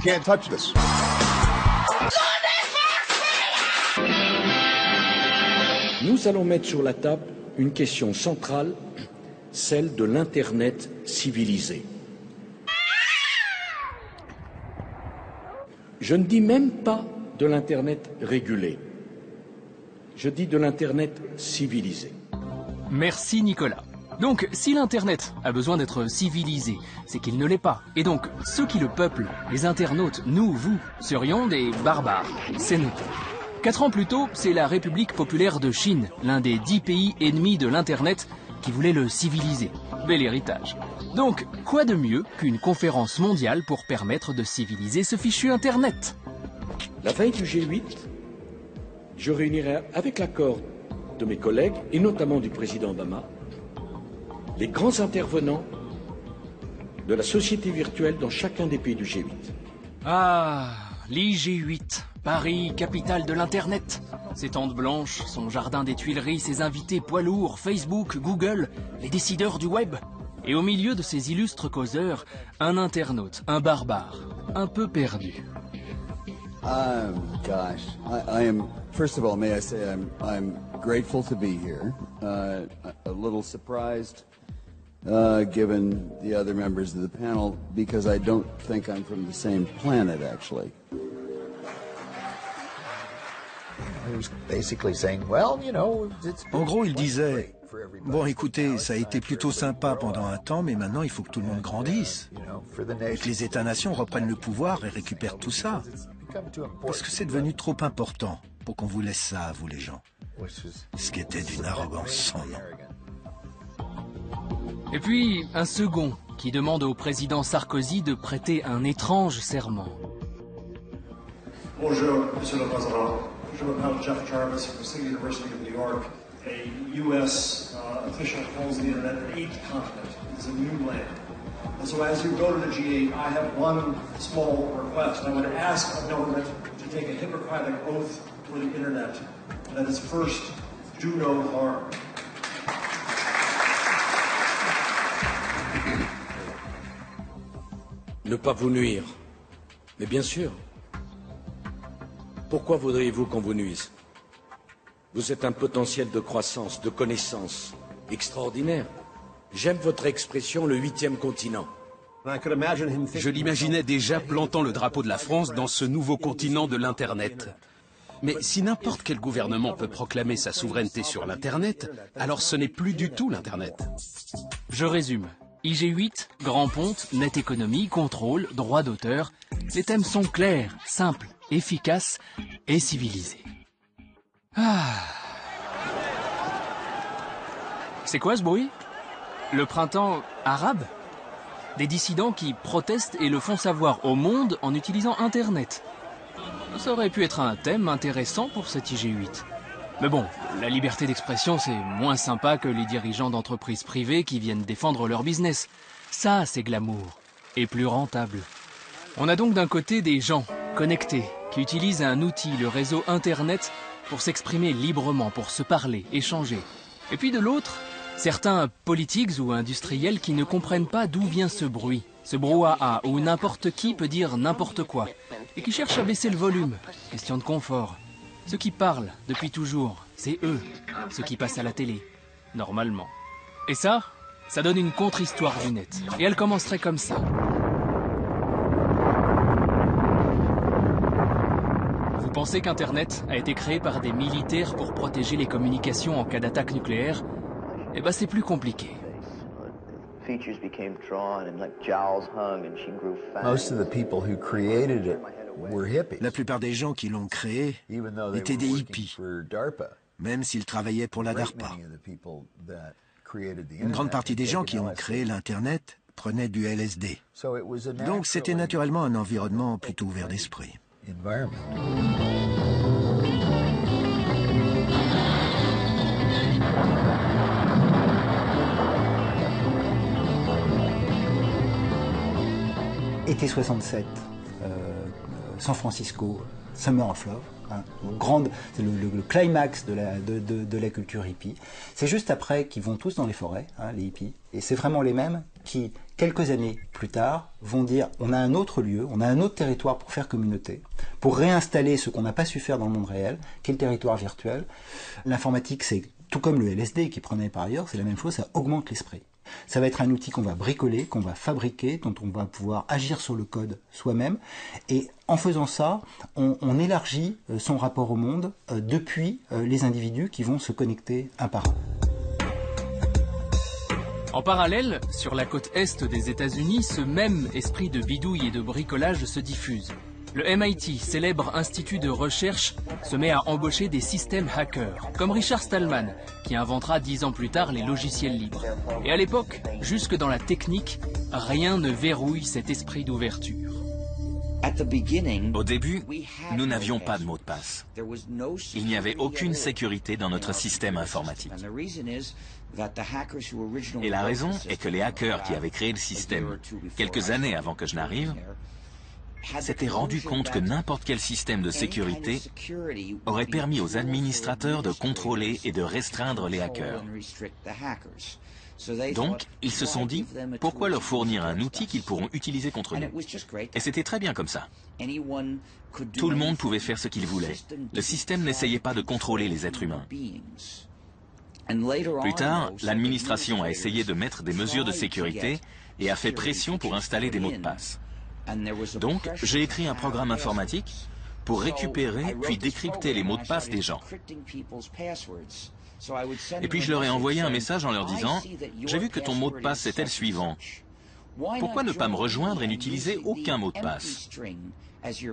Can't touch this. Nous allons mettre sur la table une question centrale, celle de l'Internet civilisé. Je ne dis même pas de l'Internet régulé. Je dis de l'Internet civilisé. Merci Nicolas. Donc, si l'Internet a besoin d'être civilisé, c'est qu'il ne l'est pas. Et donc, ceux qui le peuplent, les internautes, nous, vous, serions des barbares. C'est nous. 4 ans plus tôt, c'est la République populaire de Chine, l'un des 10 pays ennemis de l'Internet, qui voulait le civiliser. Bel héritage. Donc, quoi de mieux qu'une conférence mondiale pour permettre de civiliser ce fichu Internet? La veille du G8, je réunirai avec l'accord de mes collègues, et notamment du président Obama, les grands intervenants de la société virtuelle dans chacun des pays du G8. Ah, l'IG8, Paris, capitale de l'Internet. Ses tentes blanches, son jardin des Tuileries, ses invités poids lourds, Facebook, Google, les décideurs du web. Et au milieu de ces illustres causeurs, un internaute, un barbare, un peu perdu. Gosh, I am. First of all, may I say I'm grateful to be here. A little surprised, given the other members of the panel, because I don't think I'm from the same planet, actually. En gros, il disait, bon écoutez, ça a été plutôt sympa pendant un temps, mais maintenant il faut que tout le monde grandisse. Et que les États-nations reprennent le pouvoir et récupèrent tout ça. Parce que c'est devenu trop important pour qu'on vous laisse ça à vous les gens. Ce qui était d'une arrogance sans nom. Et puis, un second qui demande au président Sarkozy de prêter un étrange serment. Bonjour, Monsieur le Président. Je m'appelle Jeff Jarvis from City University of New York. A U.S. Official calls the Internet an eighth continent. It's a new land. And so as you go to the G8, I have one small request. I would ask a government to take a Hippocratic oath for the Internet. And that is first, do no harm. Ne pas vous nuire. Mais bien sûr. Pourquoi voudriez-vous qu'on vous nuise? Vous êtes un potentiel de croissance, de connaissance extraordinaire. J'aime votre expression, le 8e continent. Je l'imaginais déjà plantant le drapeau de la France dans ce nouveau continent de l'Internet. Mais si n'importe quel gouvernement peut proclamer sa souveraineté sur l'Internet, alors ce n'est plus du tout l'Internet. Je résume. IG8, grand ponte, net économie, contrôle, droit d'auteur. Les thèmes sont clairs, simples, efficaces et civilisés. Ah. C'est quoi ce bruit? Le printemps arabe? Des dissidents qui protestent et le font savoir au monde en utilisant Internet. Ça aurait pu être un thème intéressant pour cet IG8. Mais bon, la liberté d'expression, c'est moins sympa que les dirigeants d'entreprises privées qui viennent défendre leur business. Ça, c'est glamour. Et plus rentable. On a donc d'un côté des gens connectés qui utilisent un outil, le réseau Internet, pour s'exprimer librement, pour se parler, échanger. Et puis de l'autre, certains politiques ou industriels qui ne comprennent pas d'où vient ce bruit, ce brouhaha, où n'importe qui peut dire n'importe quoi, et qui cherchent à baisser le volume, question de confort. Ceux qui parlent depuis toujours, c'est eux, ceux qui passent à la télé, normalement. Et ça donne une contre-histoire du net. Et elle commencerait comme ça. Vous pensez qu'Internet a été créé par des militaires pour protéger les communications en cas d'attaque nucléaire? Eh ben c'est plus compliqué. La plupart des gens qui l'ont créé étaient des hippies, même s'ils travaillaient pour la DARPA. Une grande partie des gens qui ont créé l'Internet prenaient du LSD. Donc c'était naturellement un environnement plutôt ouvert d'esprit. Été 67, San Francisco, Summer of Love, hein, c'est le climax de la culture hippie. C'est juste après qu'ils vont tous dans les forêts, hein, les hippies, et c'est vraiment les mêmes qui, quelques années plus tard, vont dire on a un autre lieu, on a un autre territoire pour faire communauté, pour réinstaller ce qu'on n'a pas su faire dans le monde réel, qui est le territoire virtuel. L'informatique, c'est tout comme le LSD qui prenait par ailleurs, c'est la même chose, ça augmente l'esprit. Ça va être un outil qu'on va bricoler, qu'on va fabriquer, dont on va pouvoir agir sur le code soi-même. Et en faisant ça, on élargit son rapport au monde depuis les individus qui vont se connecter un par un. En parallèle, sur la côte est des États-Unis, ce même esprit de bidouille et de bricolage se diffuse. Le MIT, célèbre institut de recherche, se met à embaucher des systèmes hackers, comme Richard Stallman, qui inventera 10 ans plus tard les logiciels libres. Et à l'époque, jusque dans la technique, rien ne verrouille cet esprit d'ouverture. Au début, nous n'avions pas de mot de passe. Il n'y avait aucune sécurité dans notre système informatique. Et la raison est que les hackers qui avaient créé le système, quelques années avant que je n'arrive, s'étaient rendus compte que n'importe quel système de sécurité aurait permis aux administrateurs de contrôler et de restreindre les hackers. Donc, ils se sont dit, pourquoi leur fournir un outil qu'ils pourront utiliser contre nous? Et c'était très bien comme ça. Tout le monde pouvait faire ce qu'il voulait. Le système n'essayait pas de contrôler les êtres humains. Plus tard, l'administration a essayé de mettre des mesures de sécurité et a fait pression pour installer des mots de passe. Donc, j'ai écrit un programme informatique pour récupérer puis décrypter les mots de passe des gens. Et puis je leur ai envoyé un message en leur disant « J'ai vu que ton mot de passe était le suivant. Pourquoi ne pas me rejoindre et n'utiliser aucun mot de passe?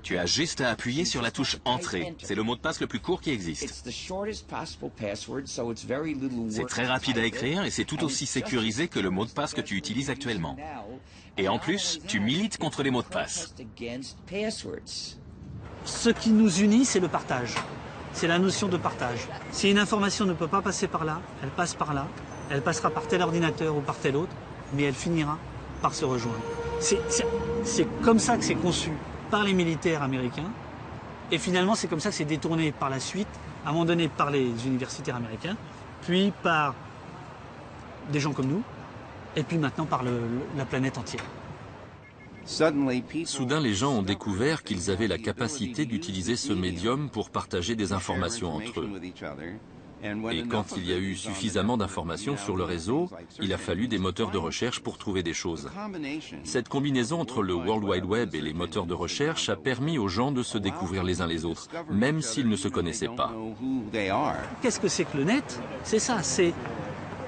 Tu as juste à appuyer sur la touche « Entrée ». C'est le mot de passe le plus court qui existe. C'est très rapide à écrire et c'est tout aussi sécurisé que le mot de passe que tu utilises actuellement. Et en plus, tu milites contre les mots de passe. » Ce qui nous unit, c'est le partage. C'est la notion de partage. Si une information ne peut pas passer par là, elle passe par là, elle passera par tel ordinateur ou par tel autre, mais elle finira par se rejoindre. C'est comme ça que c'est conçu par les militaires américains, et finalement c'est comme ça que c'est détourné par la suite, à un moment donné par les universitaires américains, puis par des gens comme nous, et puis maintenant par la planète entière. Soudain, les gens ont découvert qu'ils avaient la capacité d'utiliser ce médium pour partager des informations entre eux. Et quand il y a eu suffisamment d'informations sur le réseau, il a fallu des moteurs de recherche pour trouver des choses. Cette combinaison entre le World Wide Web et les moteurs de recherche a permis aux gens de se découvrir les uns les autres, même s'ils ne se connaissaient pas. Qu'est-ce que c'est que le net? C'est ça, c'est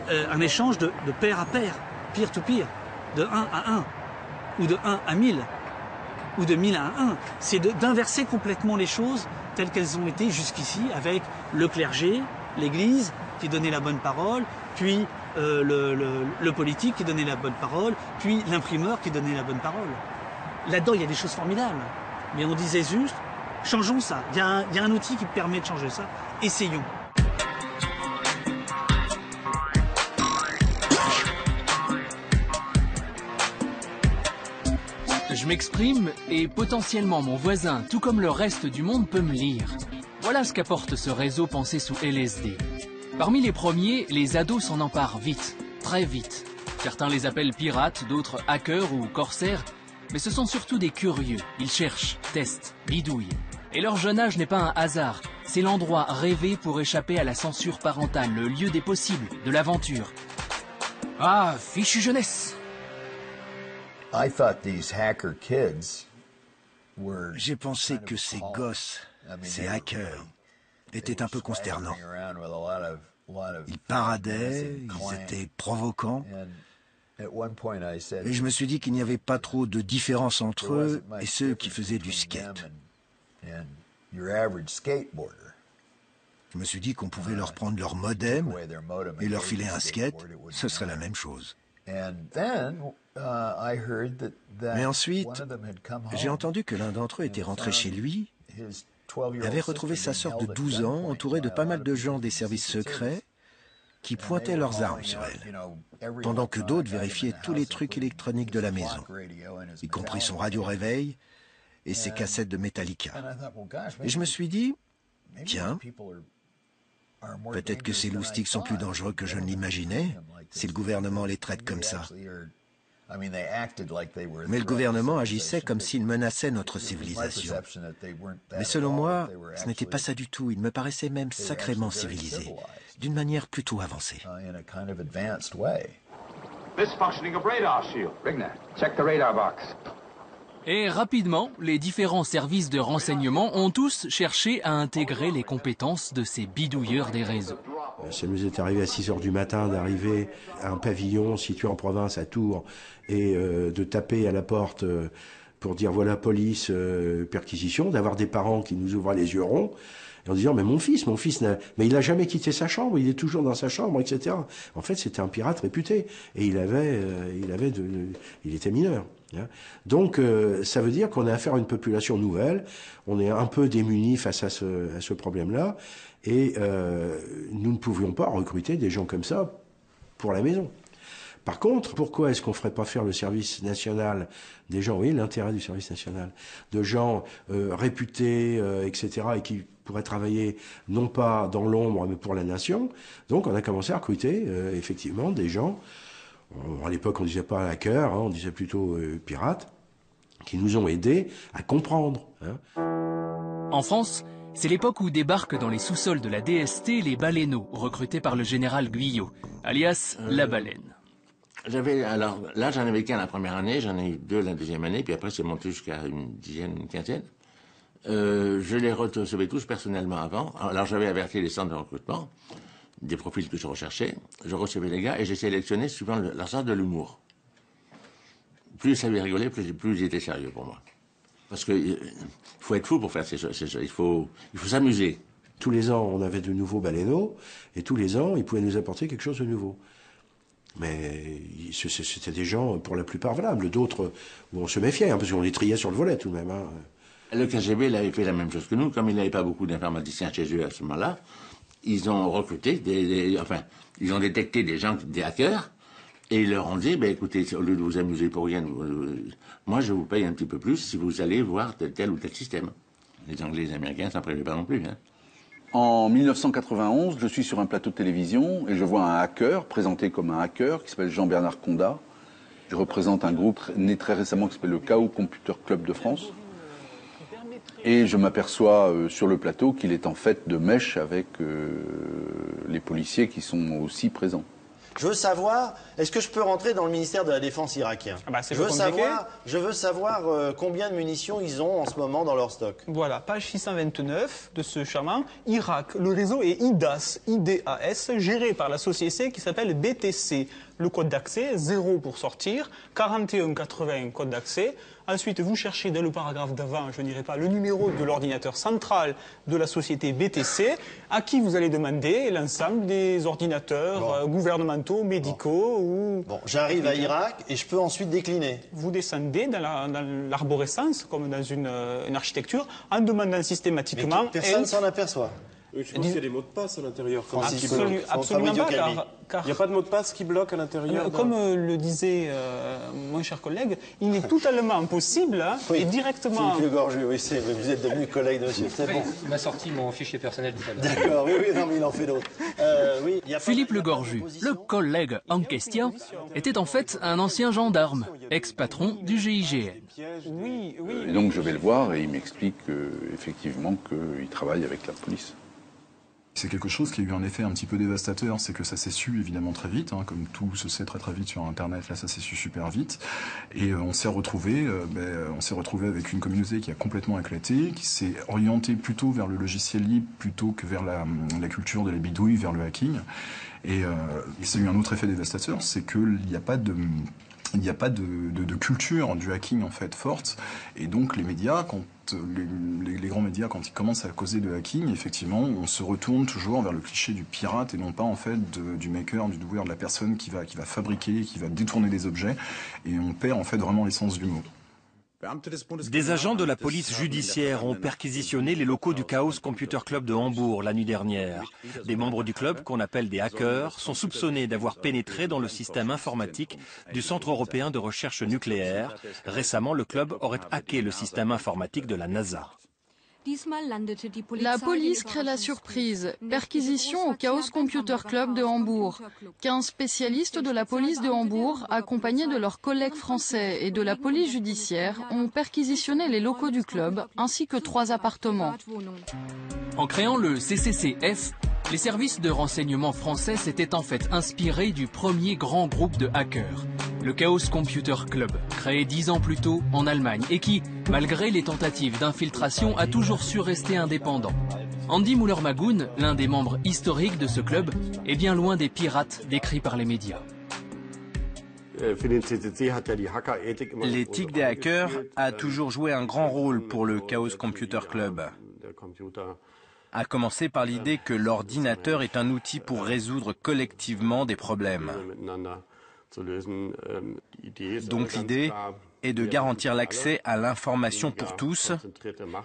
un échange de pair à pair, peer-to-peer, de 1 à 1. Ou de 1 à 1000, ou de 1000 à 1. C'est d'inverser complètement les choses telles qu'elles ont été jusqu'ici, avec le clergé, l'Église qui donnait la bonne parole, puis le politique qui donnait la bonne parole, puis l'imprimeur qui donnait la bonne parole. Là-dedans, il y a des choses formidables. Mais on disait juste, changeons ça. Il y a un outil qui permet de changer ça. Essayons. Je m'exprime et potentiellement mon voisin, tout comme le reste du monde, peut me lire. Voilà ce qu'apporte ce réseau pensé sous LSD. Parmi les premiers, les ados s'en emparent vite, très vite. Certains les appellent pirates, d'autres hackers ou corsaires, mais ce sont surtout des curieux. Ils cherchent, testent, bidouillent. Et leur jeune âge n'est pas un hasard, c'est l'endroit rêvé pour échapper à la censure parentale, le lieu des possibles, de l'aventure. Ah, fichue jeunesse! J'ai pensé que ces gosses, ces hackers, étaient un peu consternants. Ils paradaient, ils étaient provocants. Et je me suis dit qu'il n'y avait pas trop de différence entre eux et ceux qui faisaient du skate. Je me suis dit qu'on pouvait leur prendre leur modem et leur filer un skate, ce serait la même chose. Mais ensuite, j'ai entendu que l'un d'entre eux était rentré chez lui, avait retrouvé sa sœur de 12 ans, entourée de pas mal de gens des services secrets, qui pointaient leurs armes sur elle, pendant que d'autres vérifiaient tous les trucs électroniques de la maison, y compris son radio-réveil et ses cassettes de Metallica. Et je me suis dit, tiens, peut-être que ces loustiques sont plus dangereux que je ne l'imaginais, si le gouvernement les traite comme ça. Mais le gouvernement agissait comme s'il menaçait notre civilisation. Mais selon moi, ce n'était pas ça du tout. Il me paraissait même sacrément civilisé, d'une manière plutôt avancée. Et rapidement, les différents services de renseignement ont tous cherché à intégrer les compétences de ces bidouilleurs des réseaux. Ça nous est arrivé à 6 heures du matin d'arriver à un pavillon situé en province à Tours et de taper à la porte pour dire voilà police, perquisition, d'avoir des parents qui nous ouvrent les yeux ronds en disant mais mon fils mais il a jamais quitté sa chambre, il est toujours dans sa chambre, etc. En fait c'était un pirate réputé et il était mineur. Donc ça veut dire qu'on a affaire à une population nouvelle, on est un peu démunis face à ce problème-là et nous ne pouvions pas recruter des gens comme ça pour la maison. Par contre, pourquoi est-ce qu'on ne ferait pas faire le service national des gens, vous voyez l'intérêt du service national, de gens réputés, etc., et qui pourraient travailler non pas dans l'ombre, mais pour la nation. Donc on a commencé à recruter effectivement des gens, à l'époque on ne disait pas hackers, on disait plutôt pirates, qui nous ont aidés à comprendre. En France, c'est l'époque où débarquent dans les sous-sols de la DST les baleineaux, recrutés par le général Guyot, alias la baleine. Là, j'en avais qu'un la première année, j'en ai eu 2 la deuxième année, puis après c'est monté jusqu'à une dizaine, une quinzaine. Je les recevais tous personnellement avant. Alors j'avais averti les centres de recrutement des profils que je recherchais. Je recevais les gars et j'ai sélectionné suivant leur sens de l'humour. Plus ça avait rigolé, plus ils étaient sérieux pour moi. Parce que faut être fou pour faire ces choses. Il faut s'amuser. Tous les ans, on avait de nouveaux baleineaux, et tous les ans, ils pouvaient nous apporter quelque chose de nouveau. Mais c'était des gens, pour la plupart, valables. D'autres, où on se méfiait, parce qu'on les triait sur le volet tout de même. Le KGB, il avait fait la même chose que nous. Comme il n'avait pas beaucoup d'informaticiens chez eux à ce moment-là, ils ont recruté ils ont détecté des gens, des hackers, et ils leur ont dit, écoutez, au lieu de vous amuser pour rien, moi je vous paye un petit peu plus si vous allez voir tel ou tel système. Les Anglais et les Américains s'en prévaient pas non plus. En 1991, je suis sur un plateau de télévision et je vois un hacker, présenté comme un hacker, qui s'appelle Jean-Bernard Condat. Je représente un groupe né très récemment qui s'appelle le Chaos Computer Club de France. Et je m'aperçois sur le plateau qu'il est en fait de mèche avec les policiers qui sont aussi présents. Je veux savoir, est-ce que je peux rentrer dans le ministère de la Défense irakien? Je veux savoir combien de munitions ils ont en ce moment dans leur stock. Voilà, page 629 de ce charmant Irak. Le réseau est IDAS, IDAS, géré par la société qui s'appelle BTC. Le code d'accès, 0 pour sortir, 4180 code d'accès. Ensuite, vous cherchez dès le paragraphe d'avant, je ne dirais pas, le numéro de l'ordinateur central de la société BTC, à qui vous allez demander l'ensemble des ordinateurs gouvernementaux, médicaux ou... Bon, j'arrive à Irak et je peux ensuite décliner. Vous descendez dans l'arborescence, comme dans une architecture, en demandant systématiquement... Mais personne ne s'en aperçoit. Oui, je pense qu'il y a des mots de passe à l'intérieur. Absolument pas, car... Il n'y a pas de mot de passe qui bloque à l'intérieur. Comme le disait mon cher collègue, il est totalement possible et directement... Philippe Le Gorju, oui, vous êtes devenu collègue de monsieur, c'est bon. Il m'a sorti mon fichier personnel tout à l'heure. D'accord, oui, non, mais il en fait d'autres. Philippe Le Gorju, le collègue en question, était en fait un ancien gendarme, ex-patron du GIGN. Et donc je vais le voir et il m'explique effectivement qu'il travaille avec la police. C'est quelque chose qui a eu un effet un petit peu dévastateur, c'est que ça s'est su évidemment très vite, comme tout se sait très vite sur Internet, là ça s'est su super vite, et on s'est retrouvé avec une communauté qui a complètement éclaté, qui s'est orientée plutôt vers le logiciel libre plutôt que vers la culture de la bidouille, vers le hacking, et ça a eu un autre effet dévastateur, c'est qu'il n'y a pas de il n'y a pas de culture du hacking en fait forte, et donc les médias, quand les grands médias, quand ils commencent à causer de hacking, effectivement, on se retourne toujours vers le cliché du pirate et non pas en fait du maker, du doueur, de la personne qui va fabriquer, qui va détourner des objets, et on perd en fait vraiment l'essence du mot. Des agents de la police judiciaire ont perquisitionné les locaux du Chaos Computer Club de Hambourg la nuit dernière. Des membres du club, qu'on appelle des hackers, sont soupçonnés d'avoir pénétré dans le système informatique du Centre européen de recherche nucléaire. Récemment, le club aurait hacké le système informatique de la NASA. La police crée la surprise. Perquisition au Chaos Computer Club de Hambourg. 15 spécialistes de la police de Hambourg, accompagnés de leurs collègues français et de la police judiciaire, ont perquisitionné les locaux du club, ainsi que 3 appartements. En créant le CCCF, les services de renseignement français s'étaient en fait inspirés du premier grand groupe de hackers, le Chaos Computer Club, créé 10 ans plus tôt en Allemagne et qui, malgré les tentatives d'infiltration, a toujours su rester indépendant. Andy Müller-Magoun, l'un des membres historiques de ce club, est bien loin des pirates décrits par les médias. L'éthique des hackers a toujours joué un grand rôle pour le Chaos Computer Club. À commencer par l'idée que l'ordinateur est un outil pour résoudre collectivement des problèmes. Donc l'idée est de garantir l'accès à l'information pour tous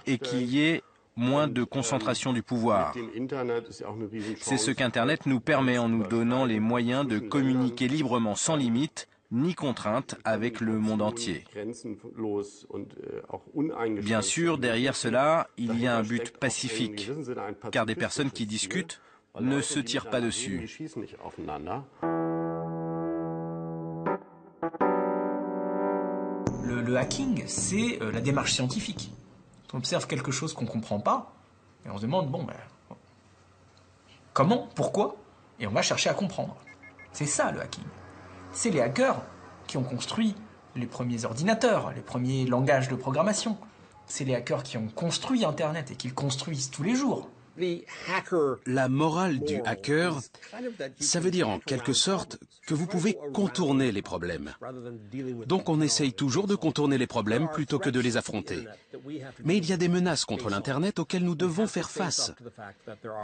et qu'il y ait moins de concentration du pouvoir. C'est ce qu'Internet nous permet en nous donnant les moyens de communiquer librement sans limite ni contrainte avec le monde entier. Bien sûr, derrière cela, il y a un but pacifique, car des personnes qui discutent ne se tirent pas dessus. Le hacking, c'est la démarche scientifique. On observe quelque chose qu'on ne comprend pas, et on se demande, comment, pourquoi, et on va chercher à comprendre. C'est ça le hacking. C'est les hackers qui ont construit les premiers ordinateurs, les premiers langages de programmation. C'est les hackers qui ont construit Internet et qui le construisent tous les jours. La morale du hacker, ça veut dire en quelque sorte que vous pouvez contourner les problèmes. Donc on essaye toujours de contourner les problèmes plutôt que de les affronter. Mais il y a des menaces contre l'Internet auxquelles nous devons faire face.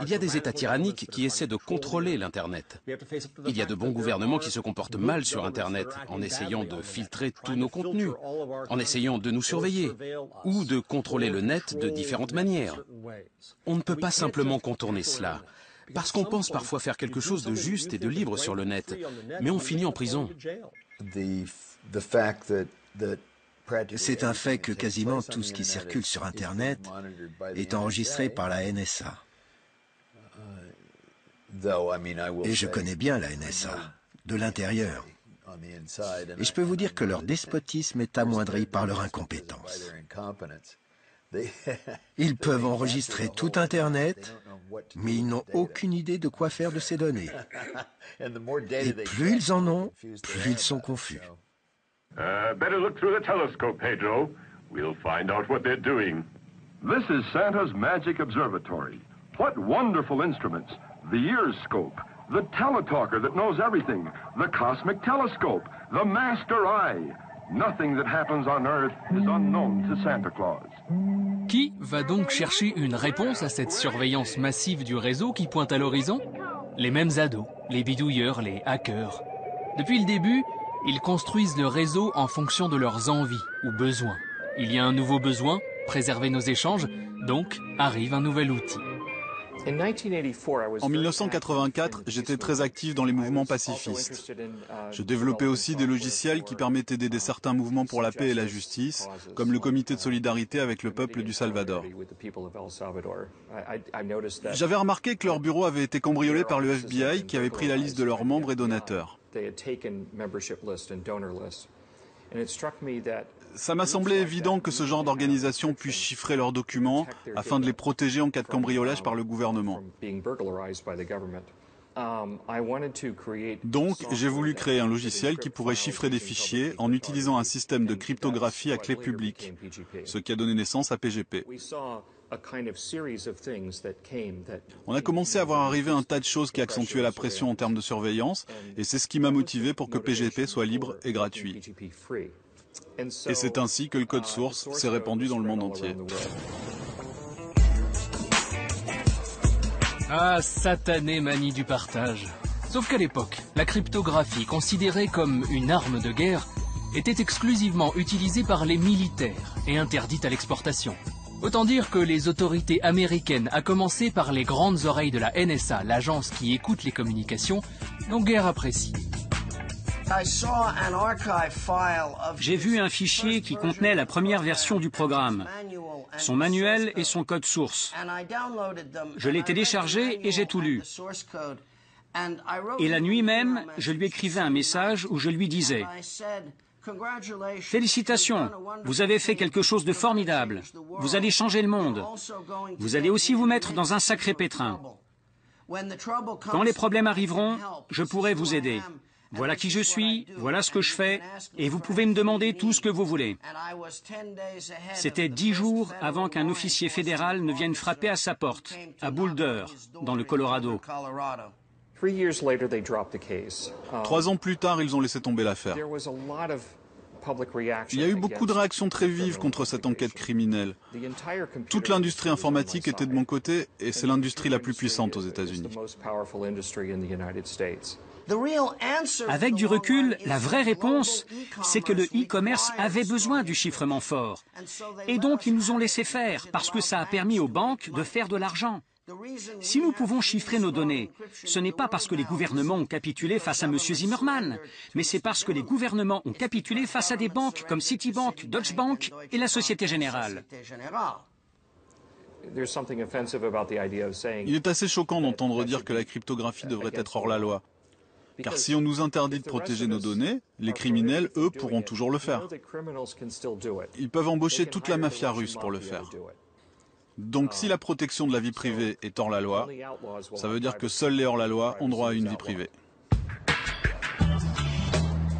Il y a des États tyranniques qui essaient de contrôler l'Internet. Il y a de bons gouvernements qui se comportent mal sur Internet en essayant de filtrer tous nos contenus, en essayant de nous surveiller ou de contrôler le net de différentes manières. On ne peut pas simplement contourner cela, parce qu'on pense parfois faire quelque chose de juste et de libre sur le net, mais on finit en prison. C'est un fait que quasiment tout ce qui circule sur Internet est enregistré par la NSA. Et je connais bien la NSA, de l'intérieur. Et je peux vous dire que leur despotisme est amoindri par leur incompétence. Ils peuvent enregistrer tout Internet, mais ils n'ont aucune idée de quoi faire de ces données. Et plus ils en ont, plus ils sont confus. Better look through the telescope, Pedro. We'll find out what they're doing. This is Santa's Magic Observatory. What wonderful instruments. The Earscope, the Teletalker that knows everything, the Cosmic Telescope, the Master Eye. Nothing that happens on Earth is unknown to Santa Claus. Qui va donc chercher une réponse à cette surveillance massive du réseau qui pointe à l'horizon? Les mêmes ados, les bidouilleurs, les hackers. Depuis le début, ils construisent le réseau en fonction de leurs envies ou besoins. Il y a un nouveau besoin, préserver nos échanges, donc arrive un nouvel outil. En 1984, j'étais très actif dans les mouvements pacifistes. Je développais aussi des logiciels qui permettaient d'aider certains mouvements pour la paix et la justice, comme le comité de solidarité avec le peuple du Salvador. J'avais remarqué que leur bureau avait été cambriolé par le FBI qui avait pris la liste de leurs membres et donateurs. Ça m'a semblé évident que ce genre d'organisation puisse chiffrer leurs documents afin de les protéger en cas de cambriolage par le gouvernement. Donc, j'ai voulu créer un logiciel qui pourrait chiffrer des fichiers en utilisant un système de cryptographie à clé publique, ce qui a donné naissance à PGP. On a commencé à voir arriver un tas de choses qui accentuaient la pression en termes de surveillance, et c'est ce qui m'a motivé pour que PGP soit libre et gratuit. Et c'est ainsi que le code source s'est répandu dans le monde entier. Ah, satanée manie du partage. Sauf qu'à l'époque, la cryptographie, considérée comme une arme de guerre, était exclusivement utilisée par les militaires et interdite à l'exportation. Autant dire que les autorités américaines, à commencer par les grandes oreilles de la NSA, l'agence qui écoute les communications, n'ont guère apprécié. J'ai vu un fichier qui contenait la première version du programme, son manuel et son code source. Je l'ai téléchargé et j'ai tout lu. Et la nuit même, je lui écrivais un message où je lui disais « Félicitations, vous avez fait quelque chose de formidable. Vous allez changer le monde. Vous allez aussi vous mettre dans un sacré pétrin. Quand les problèmes arriveront, je pourrai vous aider. Voilà qui je suis, voilà ce que je fais, et vous pouvez me demander tout ce que vous voulez. » C'était 10 jours avant qu'un officier fédéral ne vienne frapper à sa porte, à Boulder, dans le Colorado. 3 ans plus tard, ils ont laissé tomber l'affaire. Il y a eu beaucoup de réactions très vives contre cette enquête criminelle. Toute l'industrie informatique était de mon côté, et c'est l'industrie la plus puissante aux États-Unis. Avec du recul, la vraie réponse, c'est que le e-commerce avait besoin du chiffrement fort. Et donc, ils nous ont laissé faire, parce que ça a permis aux banques de faire de l'argent. Si nous pouvons chiffrer nos données, ce n'est pas parce que les gouvernements ont capitulé face à M. Zimmerman, mais c'est parce que les gouvernements ont capitulé face à des banques comme Citibank, Deutsche Bank et la Société Générale. Il est assez choquant d'entendre dire que la cryptographie devrait être hors la loi. Car si on nous interdit de protéger nos données, les criminels, eux, pourront toujours le faire. Ils peuvent embaucher toute la mafia russe pour le faire. Donc si la protection de la vie privée est hors la loi, ça veut dire que seuls les hors-la-loi ont droit à une vie privée.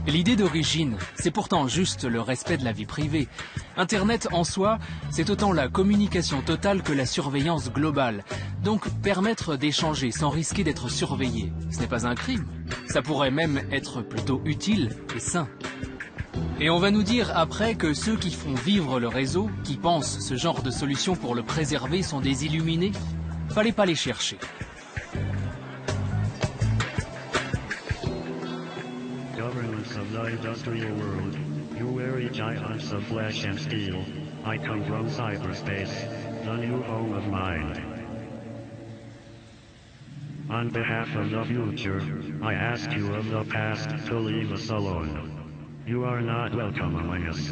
L'idée d'origine, c'est pourtant juste le respect de la vie privée. Internet en soi, c'est autant la communication totale que la surveillance globale. Donc permettre d'échanger sans risquer d'être surveillé, ce n'est pas un crime. Ça pourrait même être plutôt utile et sain. Et on va nous dire après que ceux qui font vivre le réseau, qui pensent ce genre de solution pour le préserver, sont des illuminés. Fallait pas les chercher. Governments of the industrial world, you weary giants of flesh and steel, I come from cyberspace, the new home of mind. On behalf of the future, I ask you of the past to leave us alone. You are not welcome among us.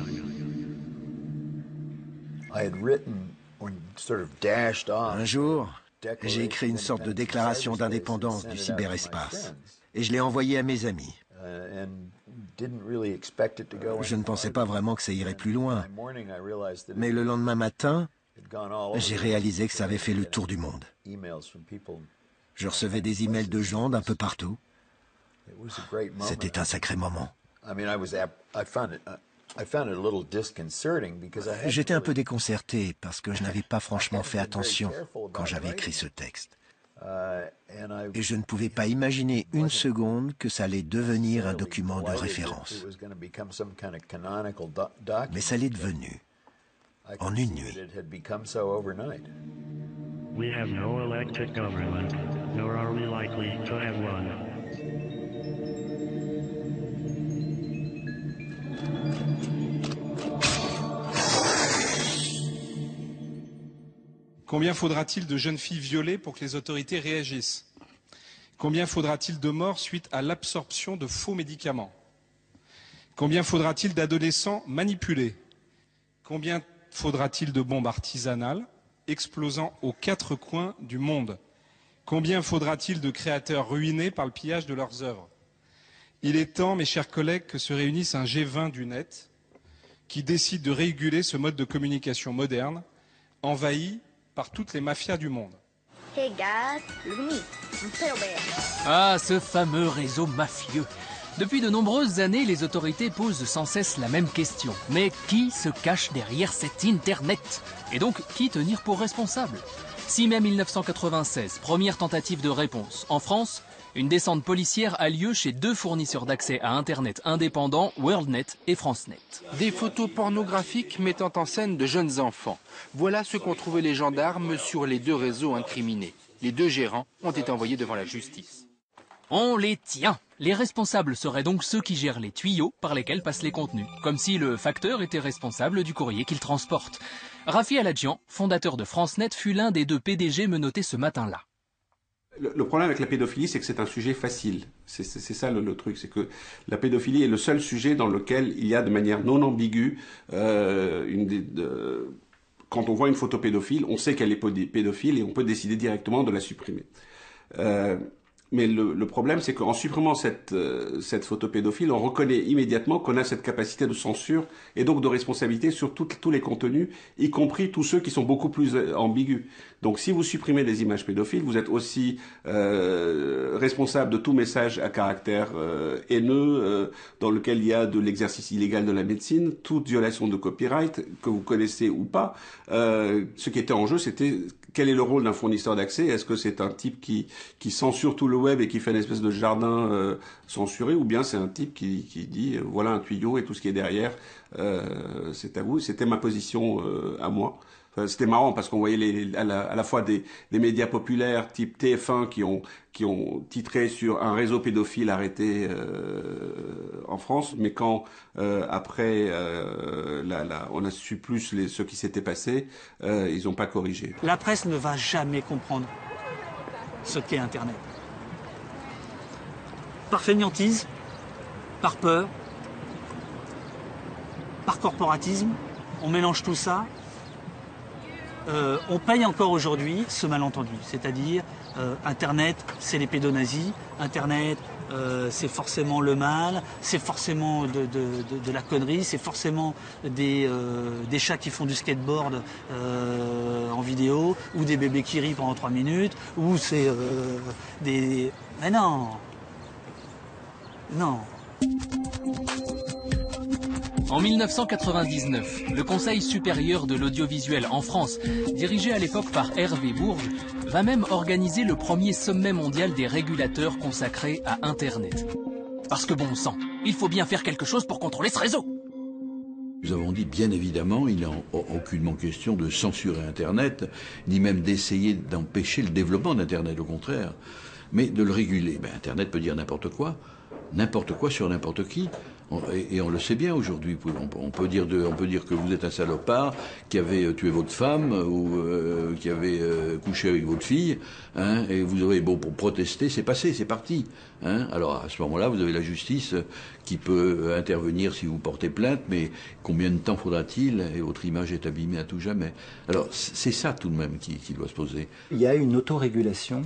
Un jour, j'ai écrit une sorte de déclaration d'indépendance du cyberespace et je l'ai envoyée à mes amis. Je ne pensais pas vraiment que ça irait plus loin, mais le lendemain matin, j'ai réalisé que ça avait fait le tour du monde. Je recevais des emails de gens d'un peu partout. C'était un sacré moment. J'étais un peu déconcerté parce que je n'avais pas franchement fait attention quand j'avais écrit ce texte. Et je ne pouvais pas imaginer une seconde que ça allait devenir un document de référence. Mais ça l'est devenu en une nuit. We have no elected government, nor are we likely to have one. Combien faudra-t-il de jeunes filles violées pour que les autorités réagissent? Combien faudra-t-il de morts suite à l'absorption de faux médicaments? Combien faudra-t-il d'adolescents manipulés? Combien faudra-t-il de bombes artisanales explosant aux 4 coins du monde? Combien faudra-t-il de créateurs ruinés par le pillage de leurs œuvres? Il est temps, mes chers collègues, que se réunisse un G20 du net qui décide de réguler ce mode de communication moderne, envahi par toutes les mafias du monde. Hey guys, look at me. I'm Pedal Bear. Ah, ce fameux réseau mafieux. Depuis de nombreuses années, les autorités posent sans cesse la même question. Mais qui se cache derrière cet Internet? Et donc, qui tenir pour responsable? 6 mai 1996, première tentative de réponse. En France, une descente policière a lieu chez 2 fournisseurs d'accès à Internet indépendants, WorldNet et FranceNet. Des photos pornographiques mettant en scène de jeunes enfants. Voilà ce qu'ont trouvé les gendarmes sur les 2 réseaux incriminés. Les 2 gérants ont été envoyés devant la justice. On les tient. Les responsables seraient donc ceux qui gèrent les tuyaux par lesquels passent les contenus, comme si le facteur était responsable du courrier qu'il transporte. Rafi Aladjian, fondateur de FranceNet, fut l'un des 2 PDG menottés ce matin-là. Le problème avec la pédophilie, c'est que c'est un sujet facile. C'est ça le truc, c'est que la pédophilie est le seul sujet dans lequel il y a de manière non ambiguë quand on voit une photo pédophile, on sait qu'elle est pédophile et on peut décider directement de la supprimer. Mais le problème, c'est qu'en supprimant cette photo pédophile, on reconnaît immédiatement qu'on a cette capacité de censure et donc de responsabilité sur tous les contenus, y compris tous ceux qui sont beaucoup plus ambigus. Donc si vous supprimez des images pédophiles, vous êtes aussi responsable de tout message à caractère haineux dans lequel il y a de l'exercice illégal de la médecine, toute violation de copyright, que vous connaissez ou pas. Ce qui était en jeu, c'était quel est le rôle d'un fournisseur d'accès? Est-ce que c'est un type qui censure tout le web et qui fait une espèce de jardin censuré, ou bien c'est un type qui dit voilà un tuyau et tout ce qui est derrière, c'est à vous. C'était ma position à moi. C'était marrant parce qu'on voyait à la fois des médias populaires type TF1 qui ont titré sur un réseau pédophile arrêté en France, mais quand après on a su plus ce qui s'était passé, ils n'ont pas corrigé. La presse ne va jamais comprendre ce qu'est Internet. Par fainéantise, par peur, par corporatisme, on mélange tout ça. On paye encore aujourd'hui ce malentendu, c'est-à-dire Internet, c'est les pédonazis, Internet, c'est forcément le mal, c'est forcément de la connerie, c'est forcément des chats qui font du skateboard en vidéo, ou des bébés qui rient pendant 3 minutes, ou c'est des... Mais non. Non. En 1999, le Conseil supérieur de l'audiovisuel en France, dirigé à l'époque par Hervé Bourges, va même organiser le premier sommet mondial des régulateurs consacré à Internet. Parce que bon sang, il faut bien faire quelque chose pour contrôler ce réseau. Nous avons dit, bien évidemment, il n'est aucunement question de censurer Internet, ni même d'essayer d'empêcher le développement d'Internet, au contraire, mais de le réguler. Internet peut dire n'importe quoi sur n'importe qui. Et on le sait bien aujourd'hui. On peut dire que vous êtes un salopard qui avait tué votre femme ou qui avait couché avec votre fille, hein, et vous avez pour protester, c'est passé, c'est parti. Hein. Alors à ce moment-là, vous avez la justice qui peut intervenir si vous portez plainte, mais combien de temps faudra-t-il? Et votre image est abîmée à tout jamais. Alors c'est ça tout de même qui doit se poser. Il y a une autorégulation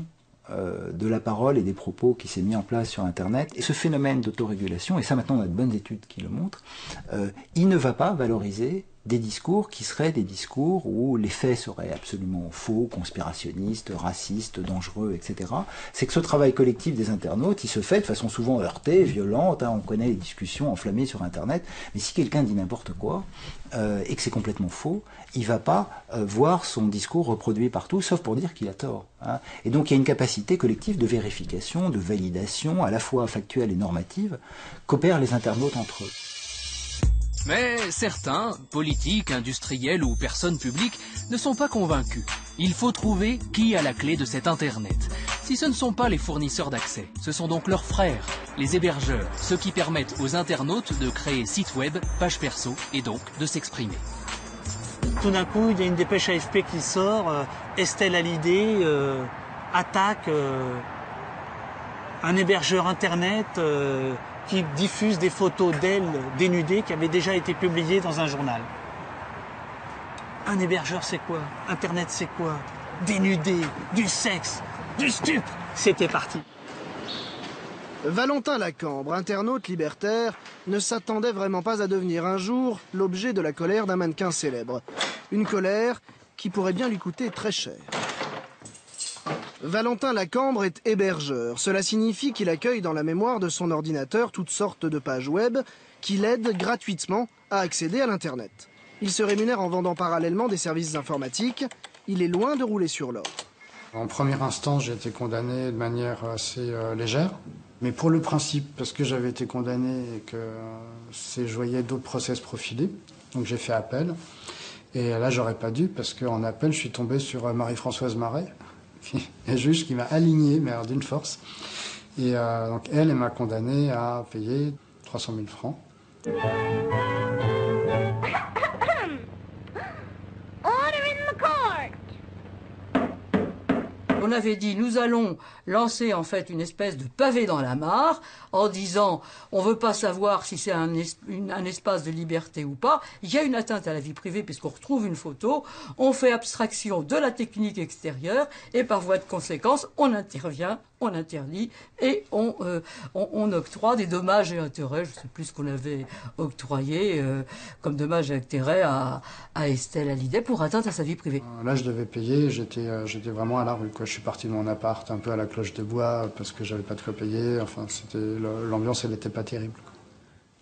de la parole et des propos qui s'est mis en place sur Internet. Et ce phénomène d'autorégulation, et ça maintenant on a de bonnes études qui le montrent, il ne va pas valoriser des discours qui seraient des discours où les faits seraient absolument faux, conspirationnistes, racistes, dangereux, etc. C'est que ce travail collectif des internautes, il se fait de façon souvent heurtée, violente, hein, on connaît les discussions enflammées sur Internet, mais si quelqu'un dit n'importe quoi, et que c'est complètement faux, il ne va pas voir son discours reproduit partout, sauf pour dire qu'il a tort. Hein. Et donc il y a une capacité collective de vérification, de validation, à la fois factuelle et normative, qu'opèrent les internautes entre eux. Mais certains, politiques, industriels ou personnes publiques, ne sont pas convaincus. Il faut trouver qui a la clé de cet Internet. Si ce ne sont pas les fournisseurs d'accès, ce sont donc leurs frères, les hébergeurs, ceux qui permettent aux internautes de créer sites web, pages perso et donc de s'exprimer. Tout d'un coup, il y a une dépêche AFP qui sort, Estelle Hallyday attaque un hébergeur Internet qui diffuse des photos d'elle dénudée qui avaient déjà été publiées dans un journal. Un hébergeur, c'est quoi? Internet, c'est quoi? Dénudé, du sexe, du stupre. C'était parti. Valentin Lacambre, internaute libertaire, ne s'attendait vraiment pas à devenir un jour l'objet de la colère d'un mannequin célèbre. Une colère qui pourrait bien lui coûter très cher. Valentin Lacambre est hébergeur. Cela signifie qu'il accueille dans la mémoire de son ordinateur toutes sortes de pages web qui l'aident gratuitement à accéder à l'Internet. Il se rémunère en vendant parallèlement des services informatiques. Il est loin de rouler sur l'or. En première instance, j'ai été condamné de manière assez légère. Mais pour le principe, parce que j'avais été condamné et que je voyais d'autres procès se profiler, donc j'ai fait appel. Et là, j'aurais pas dû, parce qu'en appel, je suis tombé sur Marie-Françoise Marais, un juge qui m'a aligné, mais alors d'une force. Et donc elle m'a condamné à payer 300 000 francs. On avait dit, nous allons lancer en fait une espèce de pavé dans la mare en disant, on veut pas savoir si c'est un espace de liberté ou pas. Il y a une atteinte à la vie privée puisqu'on retrouve une photo, on fait abstraction de la technique extérieure et par voie de conséquence, on intervient, on interdit et on octroie des dommages et intérêts. Je ne sais plus ce qu'on avait octroyé comme dommages et intérêts à Estelle Hallyday pour atteinte à sa vie privée. Là, je devais payer, j'étais vraiment à la rue, quoi. Je suis parti de mon appart un peu à la cloche de bois parce que j'avais pas de quoi payer. Enfin, l'ambiance, elle n'était pas terrible, quoi.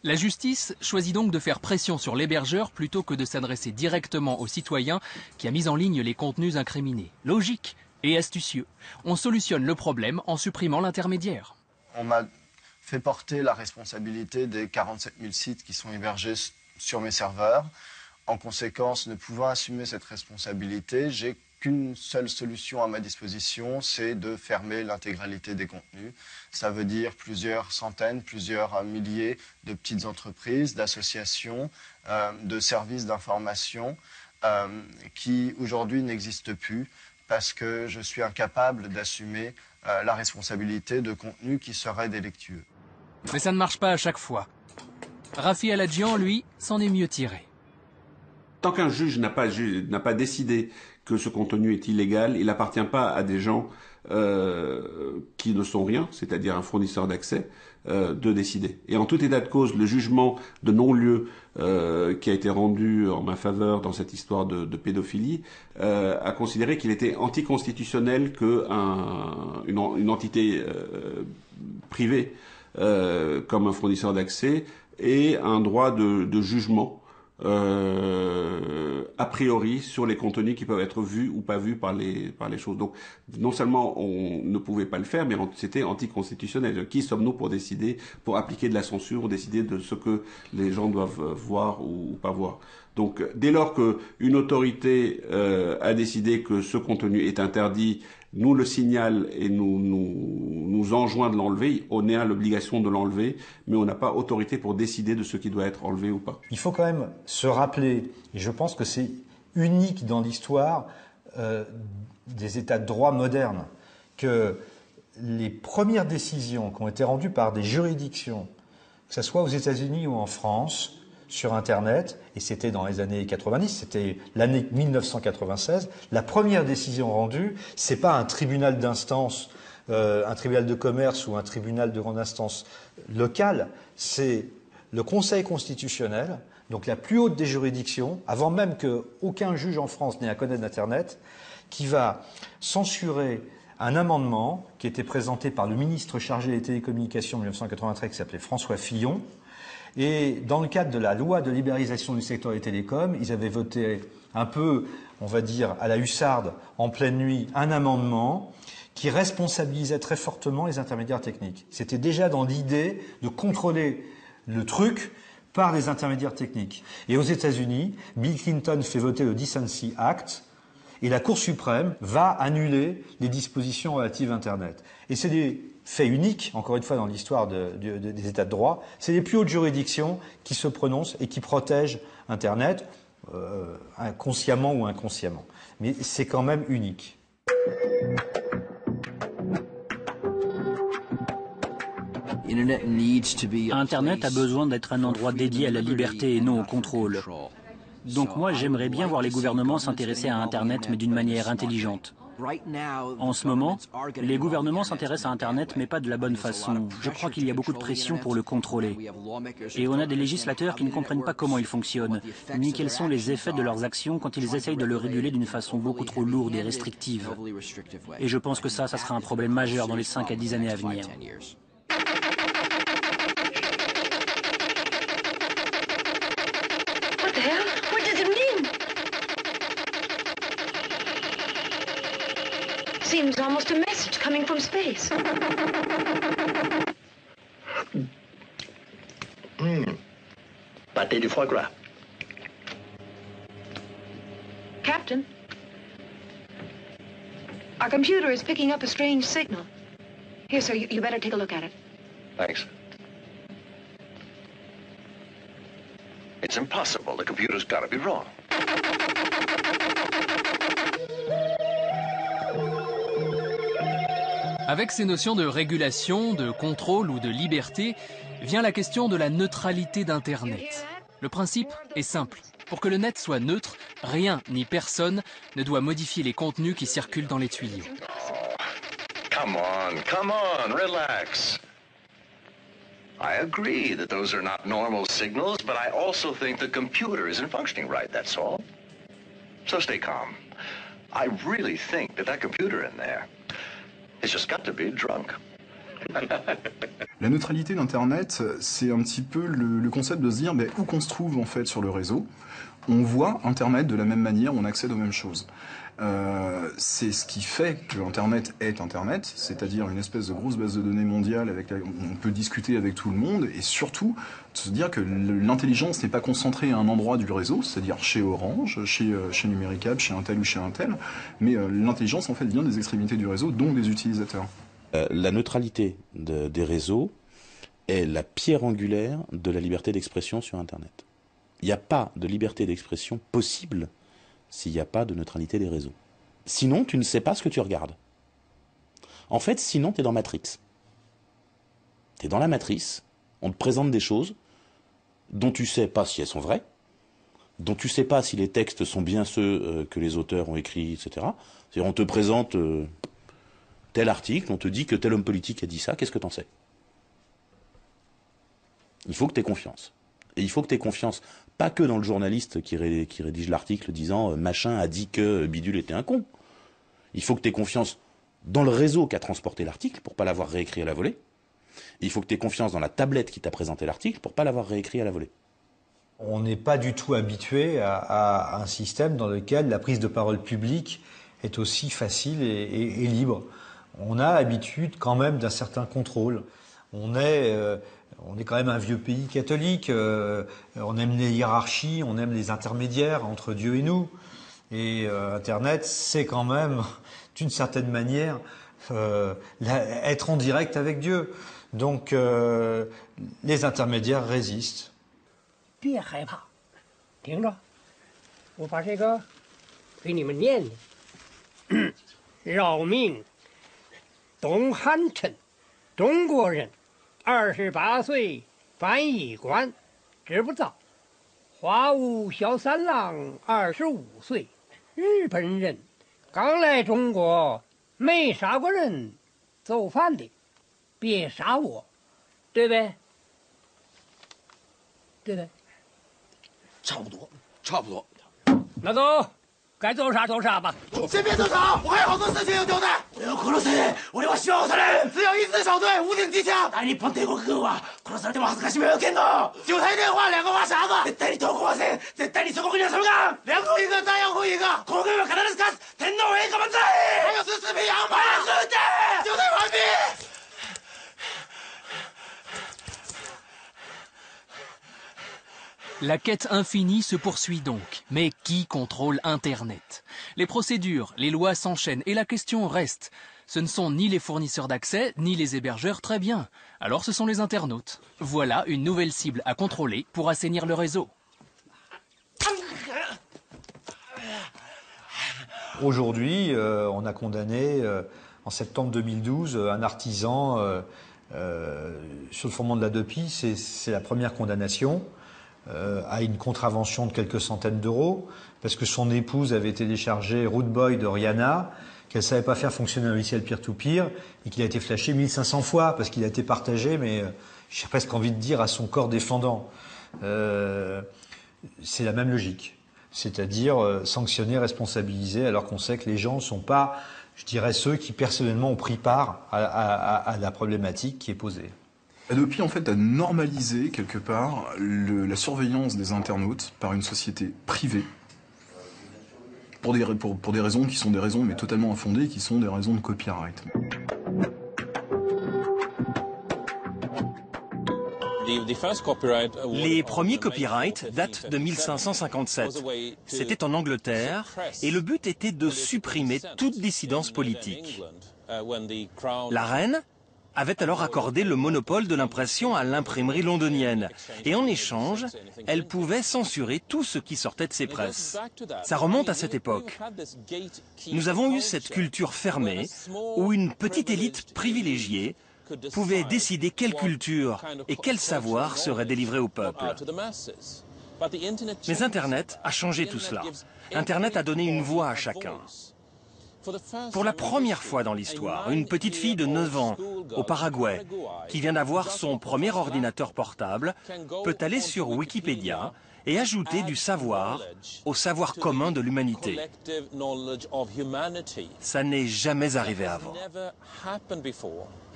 La justice choisit donc de faire pression sur l'hébergeur plutôt que de s'adresser directement au citoyen qui a mis en ligne les contenus incriminés. Logique et astucieux. On solutionne le problème en supprimant l'intermédiaire. On m'a fait porter la responsabilité des 47 000 sites qui sont hébergés sur mes serveurs. En conséquence, ne pouvant assumer cette responsabilité, j'ai qu'une seule solution à ma disposition, c'est de fermer l'intégralité des contenus. Ça veut dire plusieurs centaines, plusieurs milliers de petites entreprises, d'associations, de services d'information qui aujourd'hui n'existent plus parce que je suis incapable d'assumer la responsabilité de contenus qui seraient délictueux. Mais ça ne marche pas à chaque fois. Rafi Aladjian, lui, s'en est mieux tiré. Tant qu'un juge n'a pas décidé que ce contenu est illégal, il n'appartient pas à des gens qui ne sont rien, c'est-à-dire un fournisseur d'accès, de décider. Et en tout état de cause, le jugement de non-lieu qui a été rendu en ma faveur dans cette histoire de pédophilie a considéré qu'il était anticonstitutionnel qu'une entité privée comme un fournisseur d'accès ait un droit de jugement a priori sur les contenus qui peuvent être vus ou pas vus par les choses. Donc non seulement on ne pouvait pas le faire, mais c'était anticonstitutionnel. Qui sommes-nous pour décider, pour appliquer de la censure, décider de ce que les gens doivent voir ou pas voir? Donc dès lors qu'une autorité a décidé que ce contenu est interdit, nous le signale et nous enjoint de l'enlever, on a l'obligation de l'enlever, mais on n'a pas autorité pour décider de ce qui doit être enlevé ou pas. Il faut quand même se rappeler, et je pense que c'est unique dans l'histoire des États de droit modernes, que les premières décisions qui ont été rendues par des juridictions, que ce soit aux États-Unis ou en France, sur Internet, et c'était dans les années 90, c'était l'année 1996, la première décision rendue, c'est pas un tribunal d'instance, un tribunal de commerce ou un tribunal de grande instance local, c'est le Conseil constitutionnel, donc la plus haute des juridictions, avant même qu'aucun juge en France n'ait à connaître d'Internet, qui va censurer un amendement qui était présenté par le ministre chargé des télécommunications en 1993, qui s'appelait François Fillon. Et dans le cadre de la loi de libéralisation du secteur des télécoms, ils avaient voté un peu, on va dire, à la hussarde, en pleine nuit, un amendement qui responsabilisait très fortement les intermédiaires techniques. C'était déjà dans l'idée de contrôler le truc par les intermédiaires techniques. Et aux États-Unis, Bill Clinton fait voter le Decency Act, et la Cour suprême va annuler les dispositions relatives à Internet. Et c'est des faits uniques, encore une fois, dans l'histoire des États de droit. C'est les plus hautes juridictions qui se prononcent et qui protègent Internet, consciemment ou inconsciemment. Mais c'est quand même unique. Internet a besoin d'être un endroit dédié à la liberté et non au contrôle. Donc moi, j'aimerais bien voir les gouvernements s'intéresser à Internet, mais d'une manière intelligente. En ce moment, les gouvernements s'intéressent à Internet, mais pas de la bonne façon. Je crois qu'il y a beaucoup de pression pour le contrôler. Et on a des législateurs qui ne comprennent pas comment il fonctionne, ni quels sont les effets de leurs actions quand ils essayent de le réguler d'une façon beaucoup trop lourde et restrictive. Et je pense que ça sera un problème majeur dans les 5 à 10 années à venir. What the hell? What does it mean? Seems almost a message coming from space. Pâté du foie gras. Captain, our computer is picking up a strange signal. Here, sir, you better take a look at it. Thanks. It's impossible. The computer's got to be wrong. Avec ces notions de régulation, de contrôle ou de liberté, vient la question de la neutralité d'Internet. Le principe est simple. Pour que le net soit neutre, rien ni personne ne doit modifier les contenus qui circulent dans les tuyaux. Come on, relax. I agree that those are not normal signals, but I also think the computer isn't functioning right, that's all. So stay calm. I really think that computer in there has just got to be drunk. La neutralité d'Internet, c'est un petit peu le concept de se dire où qu'on se trouve en fait sur le réseau, on voit Internet de la même manière, on accède aux mêmes choses. C'est ce qui fait que Internet est Internet, c'est-à-dire une espèce de grosse base de données mondiale avec laquelle on peut discuter avec tout le monde, et surtout de se dire que l'intelligence n'est pas concentrée à un endroit du réseau, c'est-à-dire chez Orange, chez Numéricable, chez un tel ou chez un tel, mais l'intelligence en fait vient des extrémités du réseau, donc des utilisateurs. La neutralité des réseaux est la pierre angulaire de la liberté d'expression sur Internet. Il n'y a pas de liberté d'expression possible s'il n'y a pas de neutralité des réseaux. Sinon, tu ne sais pas ce que tu regardes. En fait, sinon, tu es dans Matrix. Tu es dans la matrice, on te présente des choses dont tu ne sais pas si elles sont vraies, dont tu ne sais pas si les textes sont bien ceux que les auteurs ont écrits, etc. C'est-à-dire, on te présente tel article, on te dit que tel homme politique a dit ça, qu'est-ce que tu en sais? Il faut que tu aies confiance. Et il faut que tu aies confiance, pas que dans le journaliste qui rédige l'article disant « machin a dit que Bidule était un con ». Il faut que tu aies confiance dans le réseau qui a transporté l'article pour pas l'avoir réécrit à la volée. Et il faut que tu aies confiance dans la tablette qui t'a présenté l'article pour pas l'avoir réécrit à la volée. On n'est pas du tout habitué à un système dans lequel la prise de parole publique est aussi facile et libre. On a l'habitude quand même d'un certain contrôle. On est quand même un vieux pays catholique, on aime les hiérarchies, on aime les intermédiaires entre Dieu et nous. Et Internet, c'est quand même, d'une certaine manière, être en direct avec Dieu. Donc, les intermédiaires résistent. 别害怕，听着，我把这个给你们念念。饶命，董汉琛，中国人，28岁，翻译官，知不道。华务小三郎，25岁，日本人，刚来中国，没杀过人，走犯的，别杀我，对呗？对呗？差不多，差不多。那走，该做啥做啥吧。先别动手，我还有好多事情要交代。我要殺せ、俺は幸せ人。只有一支小队，无顶机枪。大日本帝国軍は殺されても恥ずかしめを受けんの。九台電話2個は傻子。絶対に投降はせん。絶対に祖国にはそれが。两国一个，大洋国一个。皇軍は必ず勝つ。天皇陛下万歳。还有四四平洋。早く撃て。就在完毕。La quête infinie se poursuit donc. Mais qui contrôle Internet? Les procédures, les lois s'enchaînent et la question reste. Ce ne sont ni les fournisseurs d'accès, ni les hébergeurs, très bien. Alors ce sont les internautes. Voilà une nouvelle cible à contrôler pour assainir le réseau. Aujourd'hui, on a condamné, en septembre 2012, un artisan sur le fondement de la DEPI. C'est la première condamnation. à une contravention de quelques centaines d'euros, parce que son épouse avait téléchargé Root Boy de Rihanna, qu'elle savait pas faire fonctionner un logiciel peer-to-peer, et qu'il a été flashé 1500 fois, parce qu'il a été partagé, mais j'ai presque envie de dire à son corps défendant. C'est la même logique. C'est-à-dire sanctionner, responsabiliser, alors qu'on sait que les gens ne sont pas, je dirais, ceux qui personnellement ont pris part à la problématique qui est posée. Adopi, en fait, a normalisé, quelque part, la surveillance des internautes par une société privée, pour des raisons qui sont des raisons mais totalement infondées, qui sont des raisons de copyright. Les premiers copyrights datent de 1557. C'était en Angleterre et le but était de supprimer toute dissidence politique. La reine avait alors accordé le monopole de l'impression à l'imprimerie londonienne. Et en échange, elle pouvait censurer tout ce qui sortait de ses presses. Ça remonte à cette époque. Nous avons eu cette culture fermée où une petite élite privilégiée pouvait décider quelle culture et quel savoir serait délivré au peuple. Mais Internet a changé tout cela. Internet a donné une voix à chacun. Pour la première fois dans l'histoire, une petite fille de 9 ans au Paraguay, qui vient d'avoir son premier ordinateur portable, peut aller sur Wikipédia et ajouter du savoir au savoir commun de l'humanité. Ça n'est jamais arrivé avant.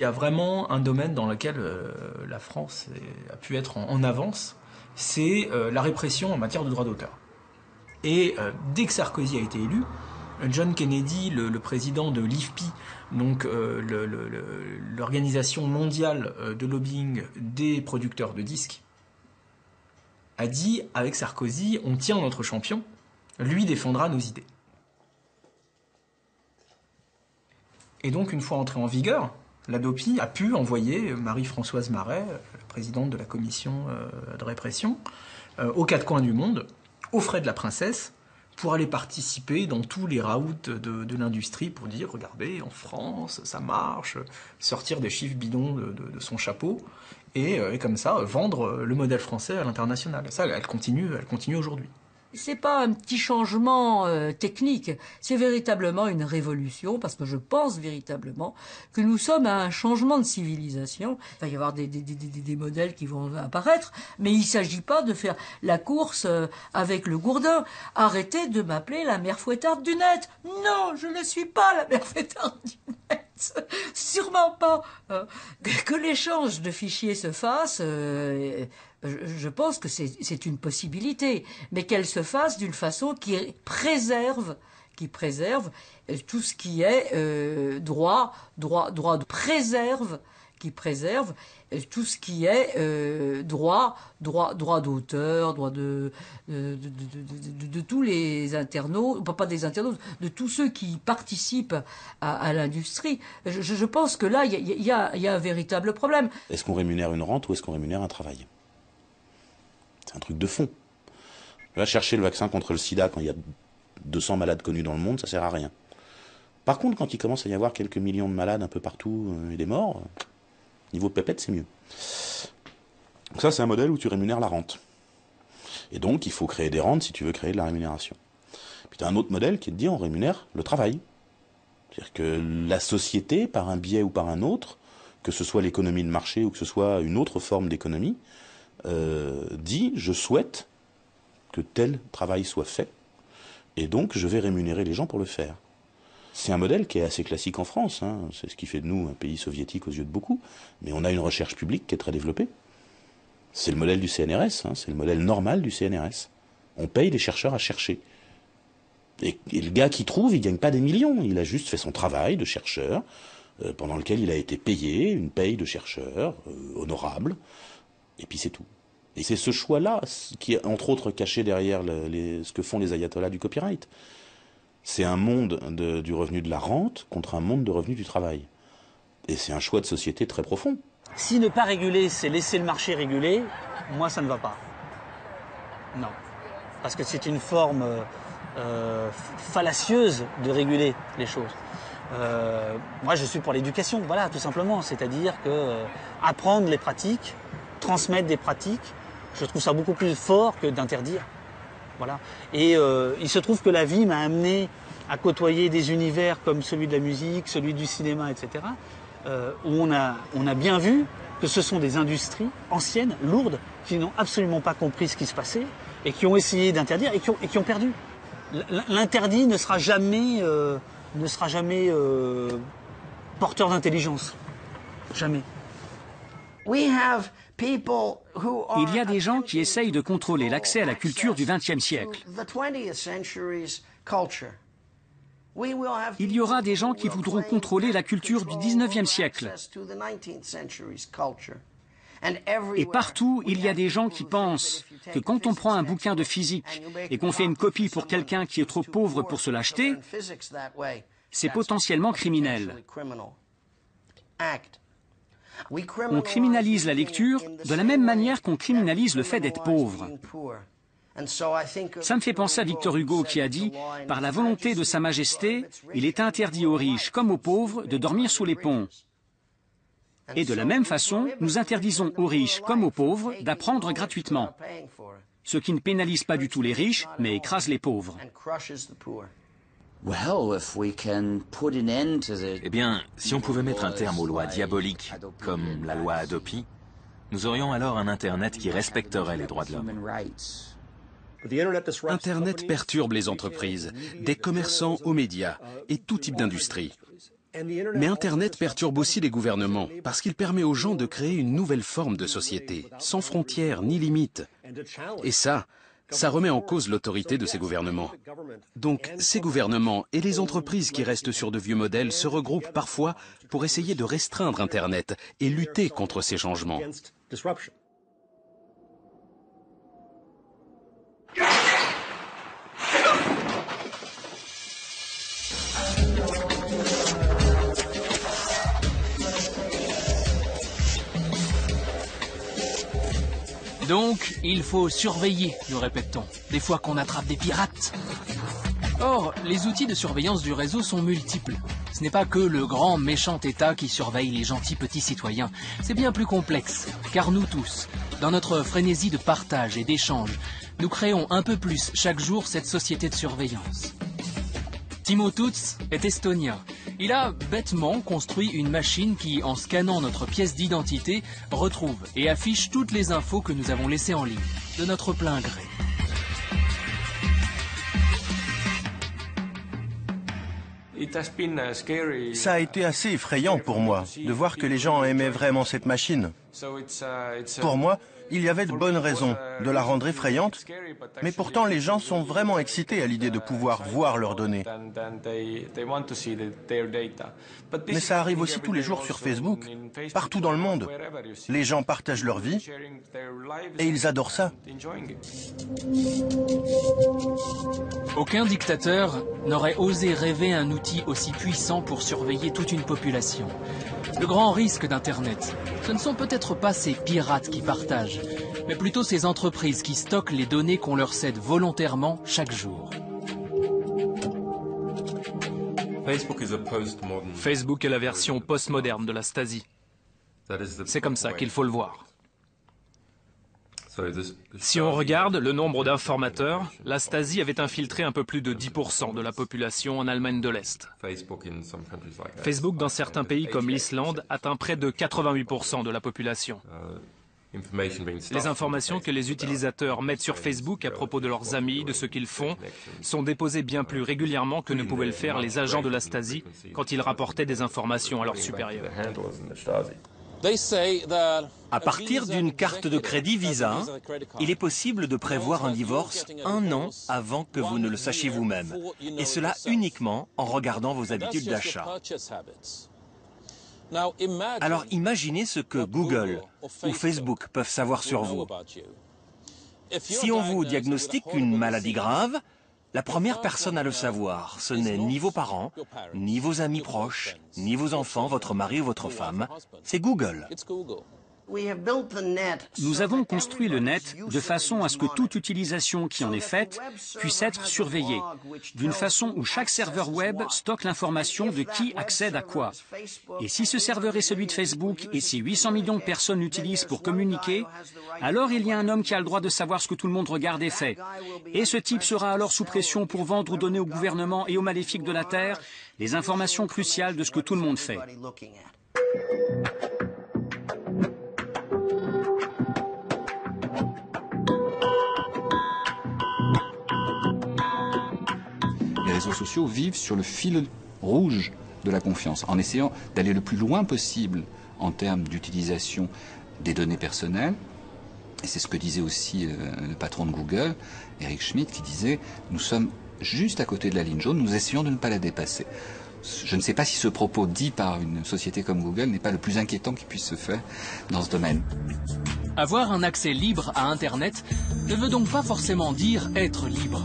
Il y a vraiment un domaine dans lequel la France a pu être en avance, c'est la répression en matière de droit d'auteur. Et dès que Sarkozy a été élu, John Kennedy, le président de l'IFPI, donc l'organisation mondiale de lobbying des producteurs de disques, a dit avec Sarkozy, on tient notre champion, lui défendra nos idées. Et donc une fois entré en vigueur, l'Adopi a pu envoyer Marie-Françoise Marais, présidente de la commission de répression, aux quatre coins du monde, aux frais de la princesse, pour aller participer dans tous les rounds de l'industrie pour dire, regardez, en France, ça marche, sortir des chiffres bidons de son chapeau, et comme ça, vendre le modèle français à l'international. Ça, elle continue aujourd'hui. C'est pas un petit changement technique, c'est véritablement une révolution, parce que je pense véritablement que nous sommes à un changement de civilisation. Il va y avoir des modèles qui vont apparaître, mais il s'agit pas de faire la course avec le gourdin. Arrêtez de m'appeler la mère fouettarde du net. Non, je ne suis pas la mère fouettarde du net. Sûrement pas. Que l'échange de fichiers se fasse... je pense que c'est une possibilité, mais qu'elle se fasse d'une façon qui préserve tout ce qui est droit de préserve, qui préserve tout ce qui est droit d'auteur, droit de tous les internautes, pas des internautes, de tous ceux qui participent à l'industrie. Je pense que là, il y a un véritable problème. Est-ce qu'on rémunère une rente ou est-ce qu'on rémunère un travail ? C'est un truc de fond. Là, chercher le vaccin contre le sida quand il y a 200 malades connus dans le monde, ça sert à rien. Par contre, quand il commence à y avoir quelques millions de malades un peu partout et des morts, niveau pépette, c'est mieux. Donc ça, c'est un modèle où tu rémunères la rente. Et donc, il faut créer des rentes si tu veux créer de la rémunération. Puis tu as un autre modèle qui est de dire on rémunère le travail. C'est-à-dire que la société, par un biais ou par un autre, que ce soit l'économie de marché ou que ce soit une autre forme d'économie, dit je souhaite que tel travail soit fait et donc je vais rémunérer les gens pour le faire. C'est un modèle qui est assez classique en France, hein. C'est ce qui fait de nous un pays soviétique aux yeux de beaucoup, mais on a une recherche publique qui est très développée. C'est le modèle du CNRS, hein. C'est le modèle normal du CNRS. On paye les chercheurs à chercher. Et le gars qui trouve, il gagne pas des millions, il a juste fait son travail de chercheur pendant lequel il a été payé, une paye de chercheur honorable, et puis c'est tout. Et c'est ce choix-là qui est entre autres caché derrière ce que font les ayatollahs du copyright. C'est un monde du revenu de la rente contre un monde de revenu du travail. Et c'est un choix de société très profond. Si ne pas réguler, c'est laisser le marché réguler, moi ça ne va pas. Non. Parce que c'est une forme fallacieuse de réguler les choses. Moi je suis pour l'éducation, voilà, tout simplement. C'est-à-dire que apprendre les pratiques, transmettre des pratiques, Je trouve ça beaucoup plus fort que d'interdire. Voilà. Et il se trouve que la vie m'a amené à côtoyer des univers comme celui de la musique, celui du cinéma, etc., où on a bien vu que ce sont des industries anciennes, lourdes, qui n'ont absolument pas compris ce qui se passait et qui ont essayé d'interdire et qui ont perdu. L'interdit ne sera jamais, porteur d'intelligence. Jamais. Il y a des gens qui essayent de contrôler l'accès à la culture du XXe siècle. Il y aura des gens qui voudront contrôler la culture du XIXe siècle. Et partout, il y a des gens qui pensent que quand on prend un bouquin de physique et qu'on fait une copie pour quelqu'un qui est trop pauvre pour se l'acheter, c'est potentiellement criminel. On criminalise la lecture de la même manière qu'on criminalise le fait d'être pauvre. Ça me fait penser à Victor Hugo qui a dit « Par la volonté de Sa Majesté, il est interdit aux riches comme aux pauvres de dormir sous les ponts. » Et de la même façon, nous interdisons aux riches comme aux pauvres d'apprendre gratuitement, ce qui ne pénalise pas du tout les riches, mais écrase les pauvres. Eh bien, si on pouvait mettre un terme aux lois diaboliques, comme la loi Hadopi, nous aurions alors un Internet qui respecterait les droits de l'homme. Internet perturbe les entreprises, des commerçants aux médias et tout type d'industrie. Mais Internet perturbe aussi les gouvernements parce qu'il permet aux gens de créer une nouvelle forme de société, sans frontières ni limites. Et ça remet en cause l'autorité de ces gouvernements. Donc, ces gouvernements et les entreprises qui restent sur de vieux modèles se regroupent parfois pour essayer de restreindre Internet et lutter contre ces changements. Donc, il faut surveiller, nous répétons, des fois qu'on attrape des pirates. Or, les outils de surveillance du réseau sont multiples. Ce n'est pas que le grand méchant État qui surveille les gentils petits citoyens. C'est bien plus complexe, car nous tous, dans notre frénésie de partage et d'échange, nous créons un peu plus chaque jour cette société de surveillance. Timo Tutz est estonien. Il a bêtement construit une machine qui, en scannant notre pièce d'identité, retrouve et affiche toutes les infos que nous avons laissées en ligne, de notre plein gré. Ça a été assez effrayant pour moi de voir que les gens aimaient vraiment cette machine. Pour moi, il y avait de bonnes raisons de la rendre effrayante, mais pourtant les gens sont vraiment excités à l'idée de pouvoir voir leurs données. Mais ça arrive aussi tous les jours sur Facebook, partout dans le monde. Les gens partagent leur vie et ils adorent ça. Aucun dictateur n'aurait osé rêver un outil aussi puissant pour surveiller toute une population. Le grand risque d'Internet, ce ne sont peut-être pas ces pirates qui partagent, mais plutôt ces entreprises qui stockent les données qu'on leur cède volontairement chaque jour. Facebook est la version postmoderne de la Stasi. C'est comme ça qu'il faut le voir. Si on regarde le nombre d'informateurs, la Stasi avait infiltré un peu plus de 10% de la population en Allemagne de l'Est. Facebook, dans certains pays comme l'Islande, atteint près de 88% de la population. Les informations que les utilisateurs mettent sur Facebook à propos de leurs amis, de ce qu'ils font, sont déposées bien plus régulièrement que ne pouvaient le faire les agents de la Stasi quand ils rapportaient des informations à leurs supérieurs. À partir d'une carte de crédit Visa, il est possible de prévoir un divorce 1 an avant que vous ne le sachiez vous-même. Et cela uniquement en regardant vos habitudes d'achat. Alors imaginez ce que Google ou Facebook peuvent savoir sur vous. Si on vous diagnostique une maladie grave, la première personne à le savoir, ce n'est ni vos parents, ni vos amis proches, ni vos enfants, votre mari ou votre femme, c'est Google. Nous avons construit le net de façon à ce que toute utilisation qui en est faite puisse être surveillée, d'une façon où chaque serveur web stocke l'information de qui accède à quoi. Et si ce serveur est celui de Facebook et si 800 millions de personnes l'utilisent pour communiquer, alors il y a un homme qui a le droit de savoir ce que tout le monde regarde et fait. Et ce type sera alors sous pression pour vendre ou donner au gouvernement et aux maléfiques de la Terre les informations cruciales de ce que tout le monde fait. Les réseaux sociaux vivent sur le fil rouge de la confiance, en essayant d'aller le plus loin possible en termes d'utilisation des données personnelles. Et c'est ce que disait aussi le patron de Google, Eric Schmidt, qui disait « Nous sommes juste à côté de la ligne jaune, nous essayons de ne pas la dépasser ». Je ne sais pas si ce propos dit par une société comme Google n'est pas le plus inquiétant qui puisse se faire dans ce domaine. Avoir un accès libre à Internet ne veut donc pas forcément dire être libre.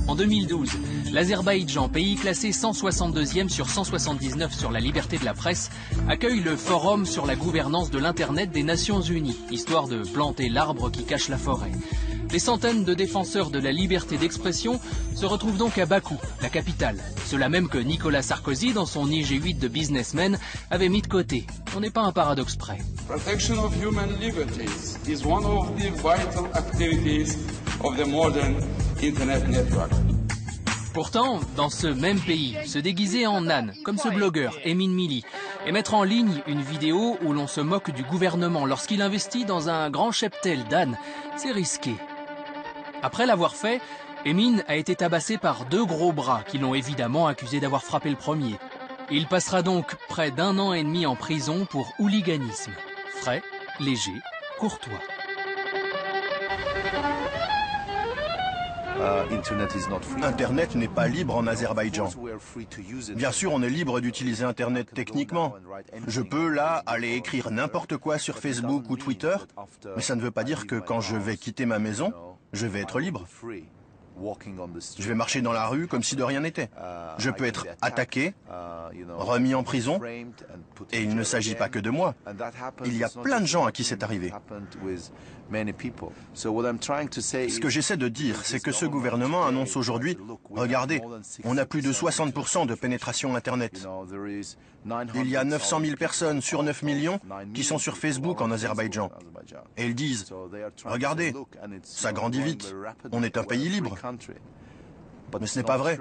En 2012, l'Azerbaïdjan, pays classé 162e sur 179 sur la liberté de la presse, accueille le Forum sur la gouvernance de l'Internet des Nations Unies, histoire de planter l'arbre qui cache la forêt. Des centaines de défenseurs de la liberté d'expression se retrouvent donc à Bakou, la capitale. Ceux-là même que Nicolas Sarkozy, dans son IG8 de businessman, avait mis de côté. On n'est pas un paradoxe près. Protection of human liberties is one of the vital activities of the modern Internet network. Pourtant, dans ce même pays, se déguiser en âne, comme ce blogueur, Emin Mili, et mettre en ligne une vidéo où l'on se moque du gouvernement lorsqu'il investit dans un grand cheptel d'ânes, c'est risqué. Après l'avoir fait, Emin a été tabassé par 2 gros bras qui l'ont évidemment accusé d'avoir frappé le premier. Il passera donc près d'1 an et demi en prison pour hooliganisme. Frais, léger, courtois. Internet n'est pas libre en Azerbaïdjan. Bien sûr, on est libre d'utiliser Internet techniquement. Je peux, là, aller écrire n'importe quoi sur Facebook ou Twitter, mais ça ne veut pas dire que quand je vais quitter ma maison, je vais être libre. Je vais marcher dans la rue comme si de rien n'était. Je peux être attaqué, remis en prison, et il ne s'agit pas que de moi. Il y a plein de gens à qui c'est arrivé. Ce que j'essaie de dire, c'est que ce gouvernement annonce aujourd'hui, regardez, on a plus de 60% de pénétration Internet. Il y a 900 000 personnes sur 9 millions qui sont sur Facebook en Azerbaïdjan. Et ils disent, regardez, ça grandit vite, on est un pays libre. Mais ce n'est pas vrai.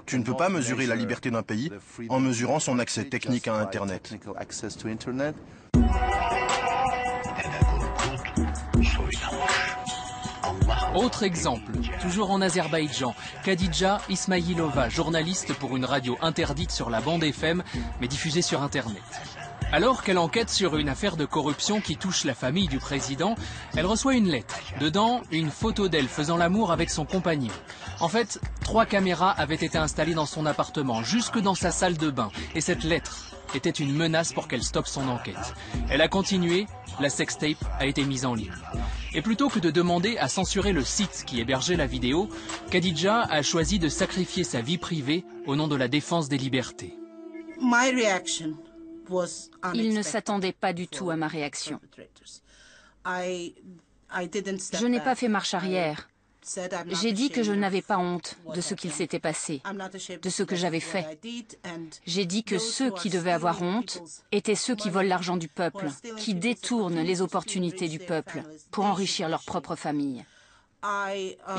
Tu ne peux pas mesurer la liberté d'un pays en mesurant son accès technique à Internet. Autre exemple, toujours en Azerbaïdjan, Khadija Ismailova, journaliste pour une radio interdite sur la bande FM, mais diffusée sur Internet. Alors qu'elle enquête sur une affaire de corruption qui touche la famille du président, elle reçoit une lettre. Dedans, une photo d'elle faisant l'amour avec son compagnon. En fait, 3 caméras avaient été installées dans son appartement, jusque dans sa salle de bain. Et cette lettre était une menace pour qu'elle stoppe son enquête. Elle a continué, la sextape a été mise en ligne. Et plutôt que de demander à censurer le site qui hébergeait la vidéo, Khadija a choisi de sacrifier sa vie privée au nom de la défense des libertés. Il ne s'attendait pas du tout à ma réaction. Je n'ai pas fait marche arrière. J'ai dit que je n'avais pas honte de ce qu'il s'était passé, de ce que j'avais fait. J'ai dit que ceux qui devaient avoir honte étaient ceux qui volent l'argent du peuple, qui détournent les opportunités du peuple pour enrichir leur propre famille.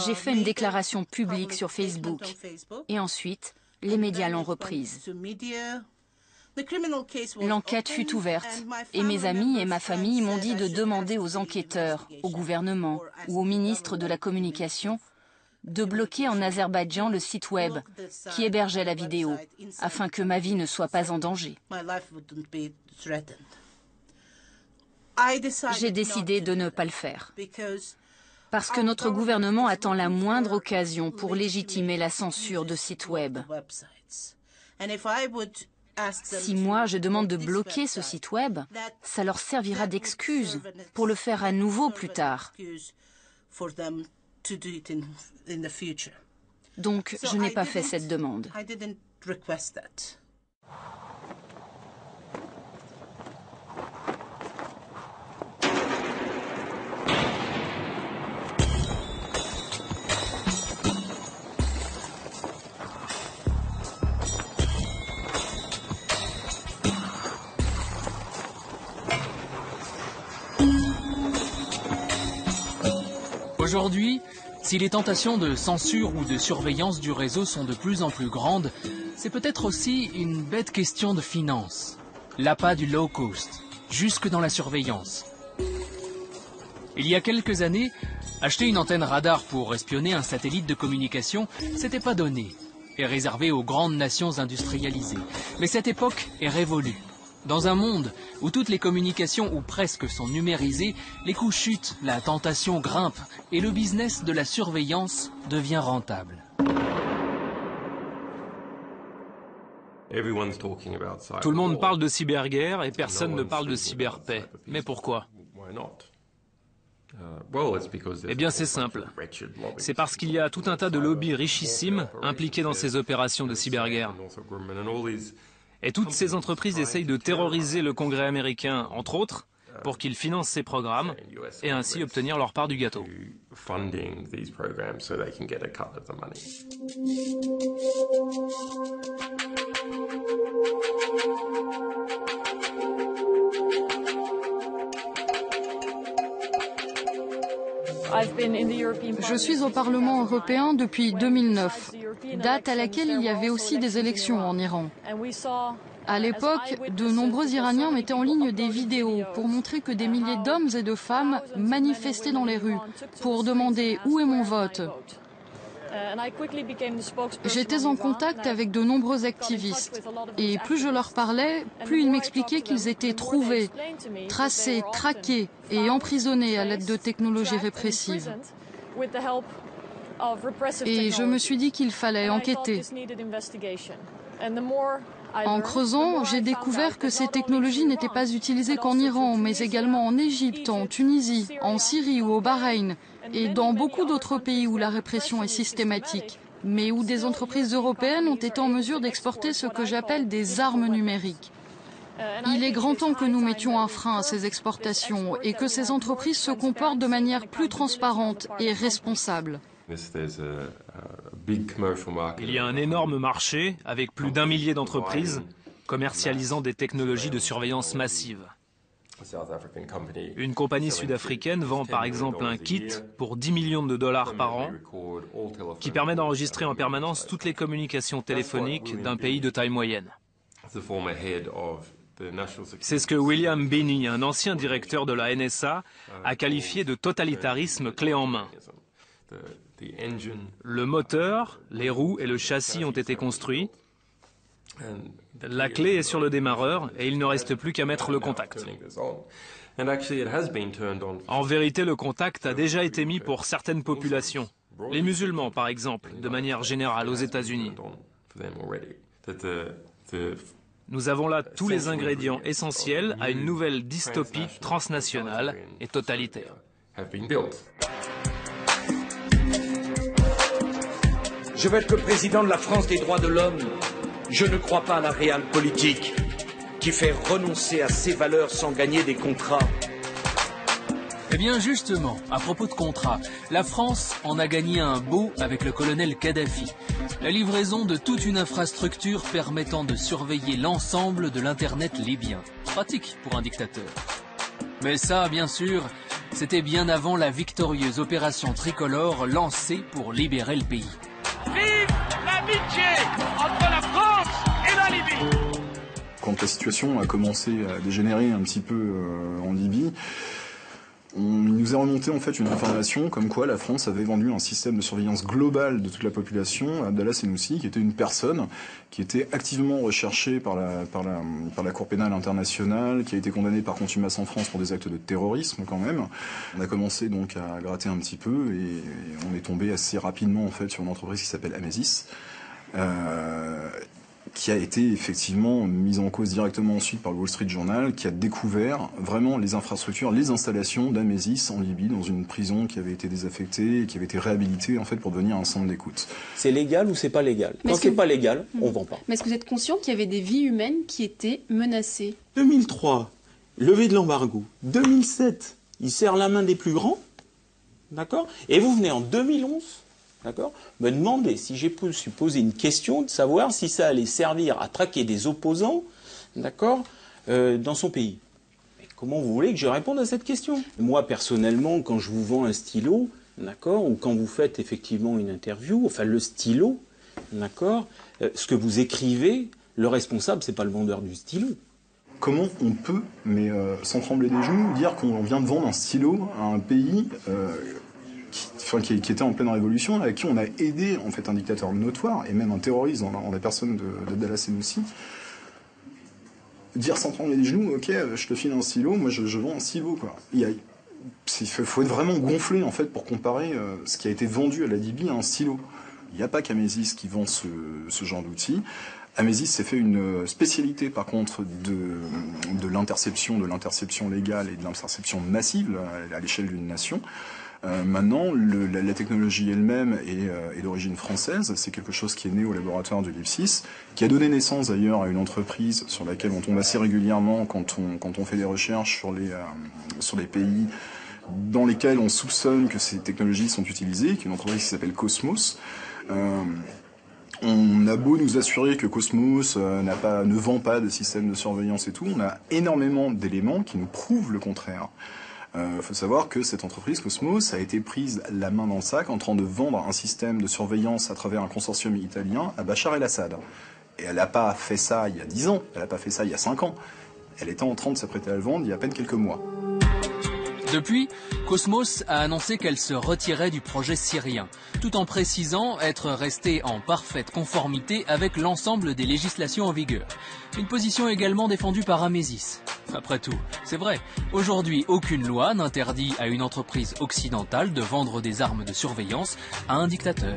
J'ai fait une déclaration publique sur Facebook et ensuite, les médias l'ont reprise. L'enquête fut ouverte et mes amis et ma famille m'ont dit de demander aux enquêteurs, au gouvernement ou au ministre de la Communication de bloquer en Azerbaïdjan le site web qui hébergeait la vidéo afin que ma vie ne soit pas en danger. J'ai décidé de ne pas le faire parce que notre gouvernement attend la moindre occasion pour légitimer la censure de sites web. Si moi je demande de bloquer ce site web, ça leur servira d'excuse pour le faire à nouveau plus tard. Donc je n'ai pas fait cette demande. Aujourd'hui, si les tentations de censure ou de surveillance du réseau sont de plus en plus grandes, c'est peut-être aussi une bête question de finance. L'appât du low cost, jusque dans la surveillance. Il y a quelques années, acheter une antenne radar pour espionner un satellite de communication, c'était pas donné, et réservé aux grandes nations industrialisées. Mais cette époque est révolue. Dans un monde où toutes les communications ou presque sont numérisées, les coûts chutent, la tentation grimpe et le business de la surveillance devient rentable. Tout le monde parle de cyberguerre et personne ne parle de cyberpaix. Mais pourquoi? Eh bien c'est simple. C'est parce qu'il y a tout un tas de lobbies richissimes impliqués dans ces opérations de cyberguerre. Et toutes ces entreprises essayent de terroriser le Congrès américain, entre autres, pour qu'il finance ces programmes et ainsi obtenir leur part du gâteau. Je suis au Parlement européen depuis 2009, date à laquelle il y avait aussi des élections en Iran. À l'époque, de nombreux Iraniens mettaient en ligne des vidéos pour montrer que des milliers d'hommes et de femmes manifestaient dans les rues pour demander où est mon vote. J'étais en contact avec de nombreux activistes et plus je leur parlais, plus ils m'expliquaient qu'ils étaient trouvés, tracés, traqués et emprisonnés à l'aide de technologies répressives. Et je me suis dit qu'il fallait enquêter. En creusant, j'ai découvert que ces technologies n'étaient pas utilisées qu'en Iran, mais également en Égypte, en Tunisie, en Syrie ou au Bahreïn, et dans beaucoup d'autres pays où la répression est systématique, mais où des entreprises européennes ont été en mesure d'exporter ce que j'appelle des armes numériques. Il est grand temps que nous mettions un frein à ces exportations et que ces entreprises se comportent de manière plus transparente et responsable. Il y a un énorme marché avec plus d'1 millier d'entreprises commercialisant des technologies de surveillance massive. Une compagnie sud-africaine vend par exemple un kit pour 10 millions de dollars par an qui permet d'enregistrer en permanence toutes les communications téléphoniques d'un pays de taille moyenne. C'est ce que William Binney, un ancien directeur de la NSA, a qualifié de totalitarisme clé en main. Le moteur, les roues et le châssis ont été construits. La clé est sur le démarreur et il ne reste plus qu'à mettre le contact. En vérité, le contact a déjà été mis pour certaines populations. Les musulmans, par exemple, de manière générale aux États-Unis. Nous avons là tous les ingrédients essentiels à une nouvelle dystopie transnationale et totalitaire. Je veux être le président de la France des droits de l'homme. Je ne crois pas à la réelle politique qui fait renoncer à ses valeurs sans gagner des contrats. Eh bien justement, à propos de contrats, la France en a gagné un beau avec le colonel Kadhafi. La livraison de toute une infrastructure permettant de surveiller l'ensemble de l'Internet libyen. Pratique pour un dictateur. Mais ça, bien sûr, c'était bien avant la victorieuse opération tricolore lancée pour libérer le pays. Vive l'amitié entre la France et la Libye! Quand la situation a commencé à dégénérer un petit peu en Libye, il nous est remonté en fait une information comme quoi la France avait vendu un système de surveillance globale de toute la population à Abdallah Senoussi, qui était une personne qui était activement recherchée par la Cour pénale internationale, qui a été condamnée par contumace en France pour des actes de terrorisme quand même. On a commencé donc à gratter un petit peu et on est tombé assez rapidement en fait sur une entreprise qui s'appelle Amesis. Qui a été effectivement mise en cause directement ensuite par le Wall Street Journal, qui a découvert vraiment les infrastructures, les installations d'Amesis en Libye, dans une prison qui avait été désaffectée et qui avait été réhabilitée en fait pour devenir un centre d'écoute. C'est légal ou c'est pas légal? Quand c'est pas légal, on vend pas. Mais est-ce que vous êtes conscient qu'il y avait des vies humaines qui étaient menacées? 2003, levée de l'embargo. 2007, il serre la main des plus grands, d'accord? Et vous venez en 2011. D'accord, me demander si j'ai pu poser une question de savoir si ça allait servir à traquer des opposants, d'accord, dans son pays. Mais comment vous voulez que je réponde à cette question? Moi, personnellement, quand je vous vends un stylo, d'accord, ou quand vous faites effectivement une interview, enfin le stylo, d'accord, ce que vous écrivez, le responsable, c'est pas le vendeur du stylo. Comment on peut, mais sans trembler des genoux, dire qu'on vient de vendre un stylo à un pays qui était en pleine révolution, à qui on a aidé en fait un dictateur notoire et même un terroriste en la personne d'Abdallah Senussi. Dire sans trembler des genoux, ok, je te file un stylo, moi je vends un stylo, quoi. Il faut être vraiment gonflé en fait pour comparer ce qui a été vendu à la Libye à un stylo. Il n'y a pas qu'Amesis qui vend ce genre d'outils. Amesis s'est fait une spécialité par contre de l'interception légale et de l'interception massive à l'échelle d'une nation. Maintenant, la technologie elle-même est d'origine française. C'est quelque chose qui est né au laboratoire de l'IPSIS, qui a donné naissance d'ailleurs à une entreprise sur laquelle on tombe assez régulièrement quand on fait des recherches sur les pays dans lesquels on soupçonne que ces technologies sont utilisées, qui est une entreprise qui s'appelle Cosmos. On a beau nous assurer que Cosmos ne vend pas de système de surveillance et tout, on a énormément d'éléments qui nous prouvent le contraire. Faut savoir que cette entreprise Cosmos a été prise la main dans le sac en train de vendre un système de surveillance à travers un consortium italien à Bachar el-Assad. Et elle n'a pas fait ça il y a 10 ans, elle n'a pas fait ça il y a 5 ans. Elle était en train de s'apprêter à le vendre il y a à peine quelques mois. Depuis, Cosmos a annoncé qu'elle se retirait du projet syrien, tout en précisant être restée en parfaite conformité avec l'ensemble des législations en vigueur. Une position également défendue par Amesis. Après tout, c'est vrai, aujourd'hui aucune loi n'interdit à une entreprise occidentale de vendre des armes de surveillance à un dictateur.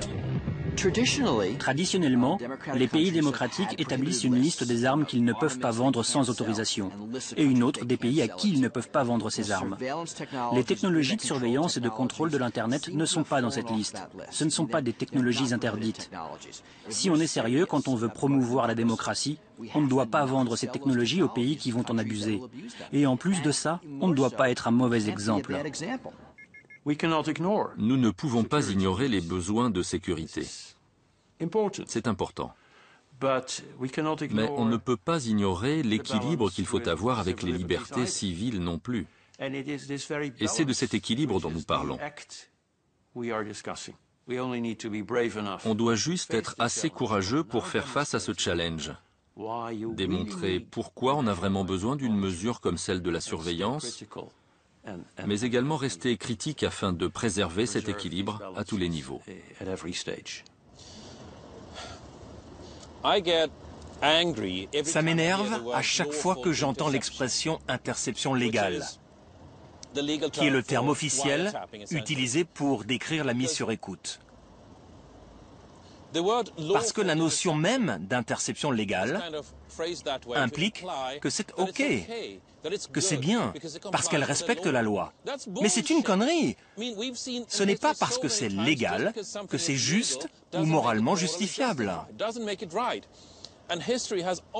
Traditionnellement, les pays démocratiques établissent une liste des armes qu'ils ne peuvent pas vendre sans autorisation, et une autre des pays à qui ils ne peuvent pas vendre ces armes. Les technologies de surveillance et de contrôle de l'Internet ne sont pas dans cette liste. Ce ne sont pas des technologies interdites. Si on est sérieux quand on veut promouvoir la démocratie, on ne doit pas vendre ces technologies aux pays qui vont en abuser. Et en plus de ça, on ne doit pas être un mauvais exemple. Nous ne pouvons pas ignorer les besoins de sécurité. C'est important. Mais on ne peut pas ignorer l'équilibre qu'il faut avoir avec les libertés civiles non plus. Et c'est de cet équilibre dont nous parlons. On doit juste être assez courageux pour faire face à ce challenge. Démontrer pourquoi on a vraiment besoin d'une mesure comme celle de la surveillance, mais également rester critique afin de préserver cet équilibre à tous les niveaux. Ça m'énerve à chaque fois que j'entends l'expression interception légale, qui est le terme officiel utilisé pour décrire la mise sur écoute. Parce que la notion même d'interception légale implique que c'est OK, que c'est bien, parce qu'elle respecte la loi. Mais c'est une connerie. Ce n'est pas parce que c'est légal que c'est juste ou moralement justifiable.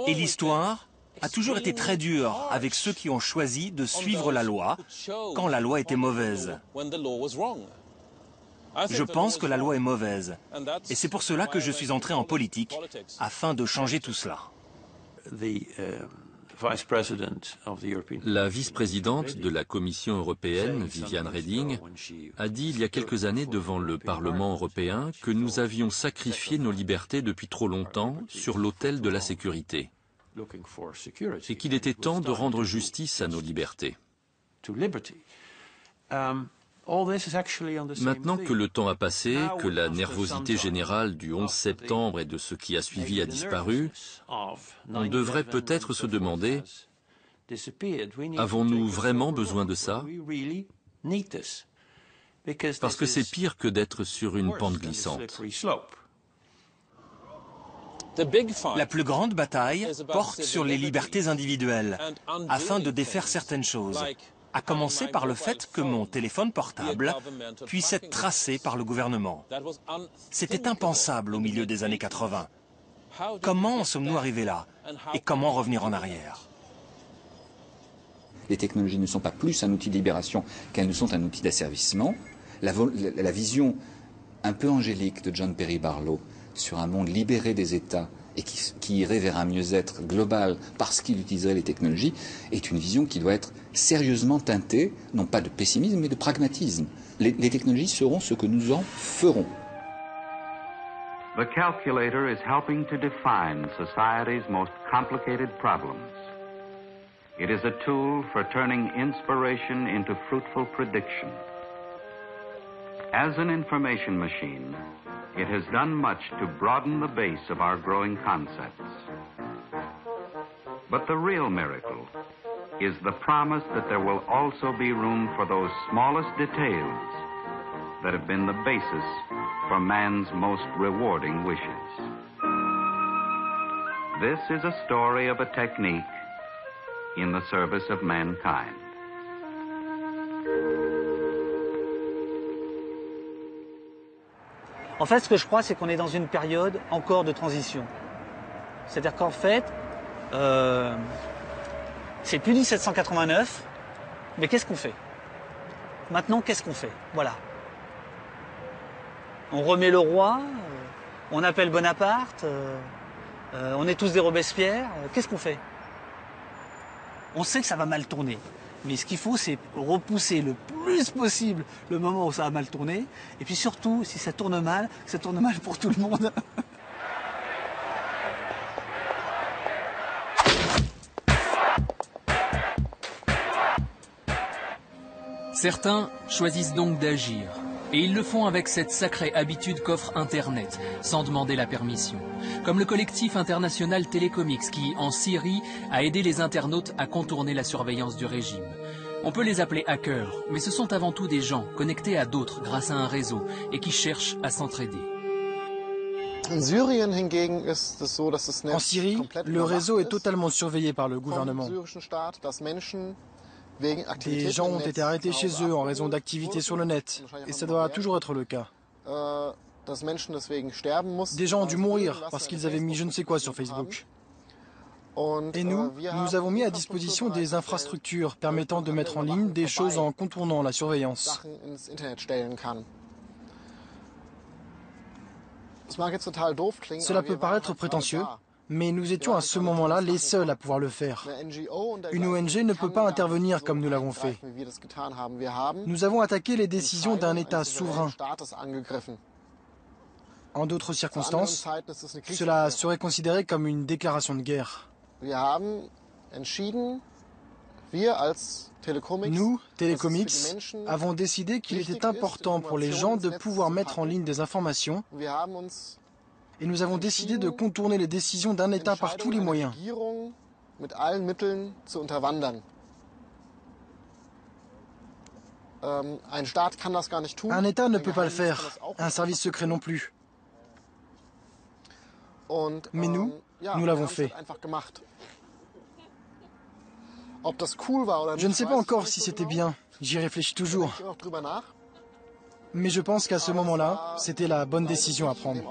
Et l'histoire a toujours été très dure avec ceux qui ont choisi de suivre la loi quand la loi était mauvaise. Je pense que la loi est mauvaise. Et c'est pour cela que je suis entré en politique, afin de changer tout cela. La vice-présidente de la Commission européenne, Viviane Reding, a dit il y a quelques années devant le Parlement européen que nous avions sacrifié nos libertés depuis trop longtemps sur l'autel de la sécurité et qu'il était temps de rendre justice à nos libertés. Maintenant que le temps a passé, que la nervosité générale du 11 septembre et de ce qui a suivi a disparu, on devrait peut-être se demander, avons-nous vraiment besoin de ça? Parce que c'est pire que d'être sur une pente glissante. La plus grande bataille porte sur les libertés individuelles, afin de défaire certaines choses. À commencer par le fait que mon téléphone portable puisse être tracé par le gouvernement. C'était impensable au milieu des années 80. Comment en sommes-nous arrivés là? Et comment revenir en arrière? Les technologies ne sont pas plus un outil de libération qu'elles ne sont un outil d'asservissement. La vision un peu angélique de John Perry Barlow sur un monde libéré des États et qui irait vers un mieux-être global parce qu'il utiliserait les technologies est une vision qui doit être sérieusement teinté, non pas de pessimisme, mais de pragmatisme. Les technologies seront ce que nous en ferons. The calculator is helping to define society's most complicated problems. It is a tool for turning inspiration into fruitful prediction. As an information machine, it has done much to broaden the base of our growing concepts. But the real miracle is the promise that there will also be room for those smallest details that have been the basis for man's most rewarding wishes. This is a story of a technique in the service of mankind. En fait, ce que je crois, c'est qu'on est dans une période encore de transition. C'est-à-dire qu'en fait, c'est plus 1789, mais qu'est-ce qu'on fait? Maintenant, qu'est-ce qu'on fait? Voilà. On remet le roi, on appelle Bonaparte, on est tous des Robespierre, qu'est-ce qu'on fait? On sait que ça va mal tourner, mais ce qu'il faut, c'est repousser le plus possible le moment où ça va mal tourner, et puis surtout, si ça tourne mal pour tout le monde. Certains choisissent donc d'agir. Et ils le font avec cette sacrée habitude qu'offre Internet, sans demander la permission. Comme le collectif international Telecomix qui, en Syrie, a aidé les internautes à contourner la surveillance du régime. On peut les appeler hackers, mais ce sont avant tout des gens connectés à d'autres grâce à un réseau et qui cherchent à s'entraider. En Syrie, le réseau est totalement surveillé par le gouvernement. Des gens ont été arrêtés chez eux en raison d'activités sur le net, et ça doit toujours être le cas. Des gens ont dû mourir parce qu'ils avaient mis je ne sais quoi sur Facebook. Et nous avons mis à disposition des infrastructures permettant de mettre en ligne des choses en contournant la surveillance. Cela peut paraître prétentieux, mais nous étions à ce moment-là les seuls à pouvoir le faire. Une ONG ne peut pas intervenir comme nous l'avons fait. Nous avons attaqué les décisions d'un État souverain. En d'autres circonstances, cela serait considéré comme une déclaration de guerre. Nous, Telecomix, avons décidé qu'il était important pour les gens de pouvoir mettre en ligne des informations. Et nous avons décidé de contourner les décisions d'un État par tous les moyens. Un État ne peut pas le faire, un service secret non plus. Mais nous l'avons fait. Je ne sais pas encore si c'était bien, j'y réfléchis toujours. Mais je pense qu'à ce moment-là, c'était la bonne décision à prendre.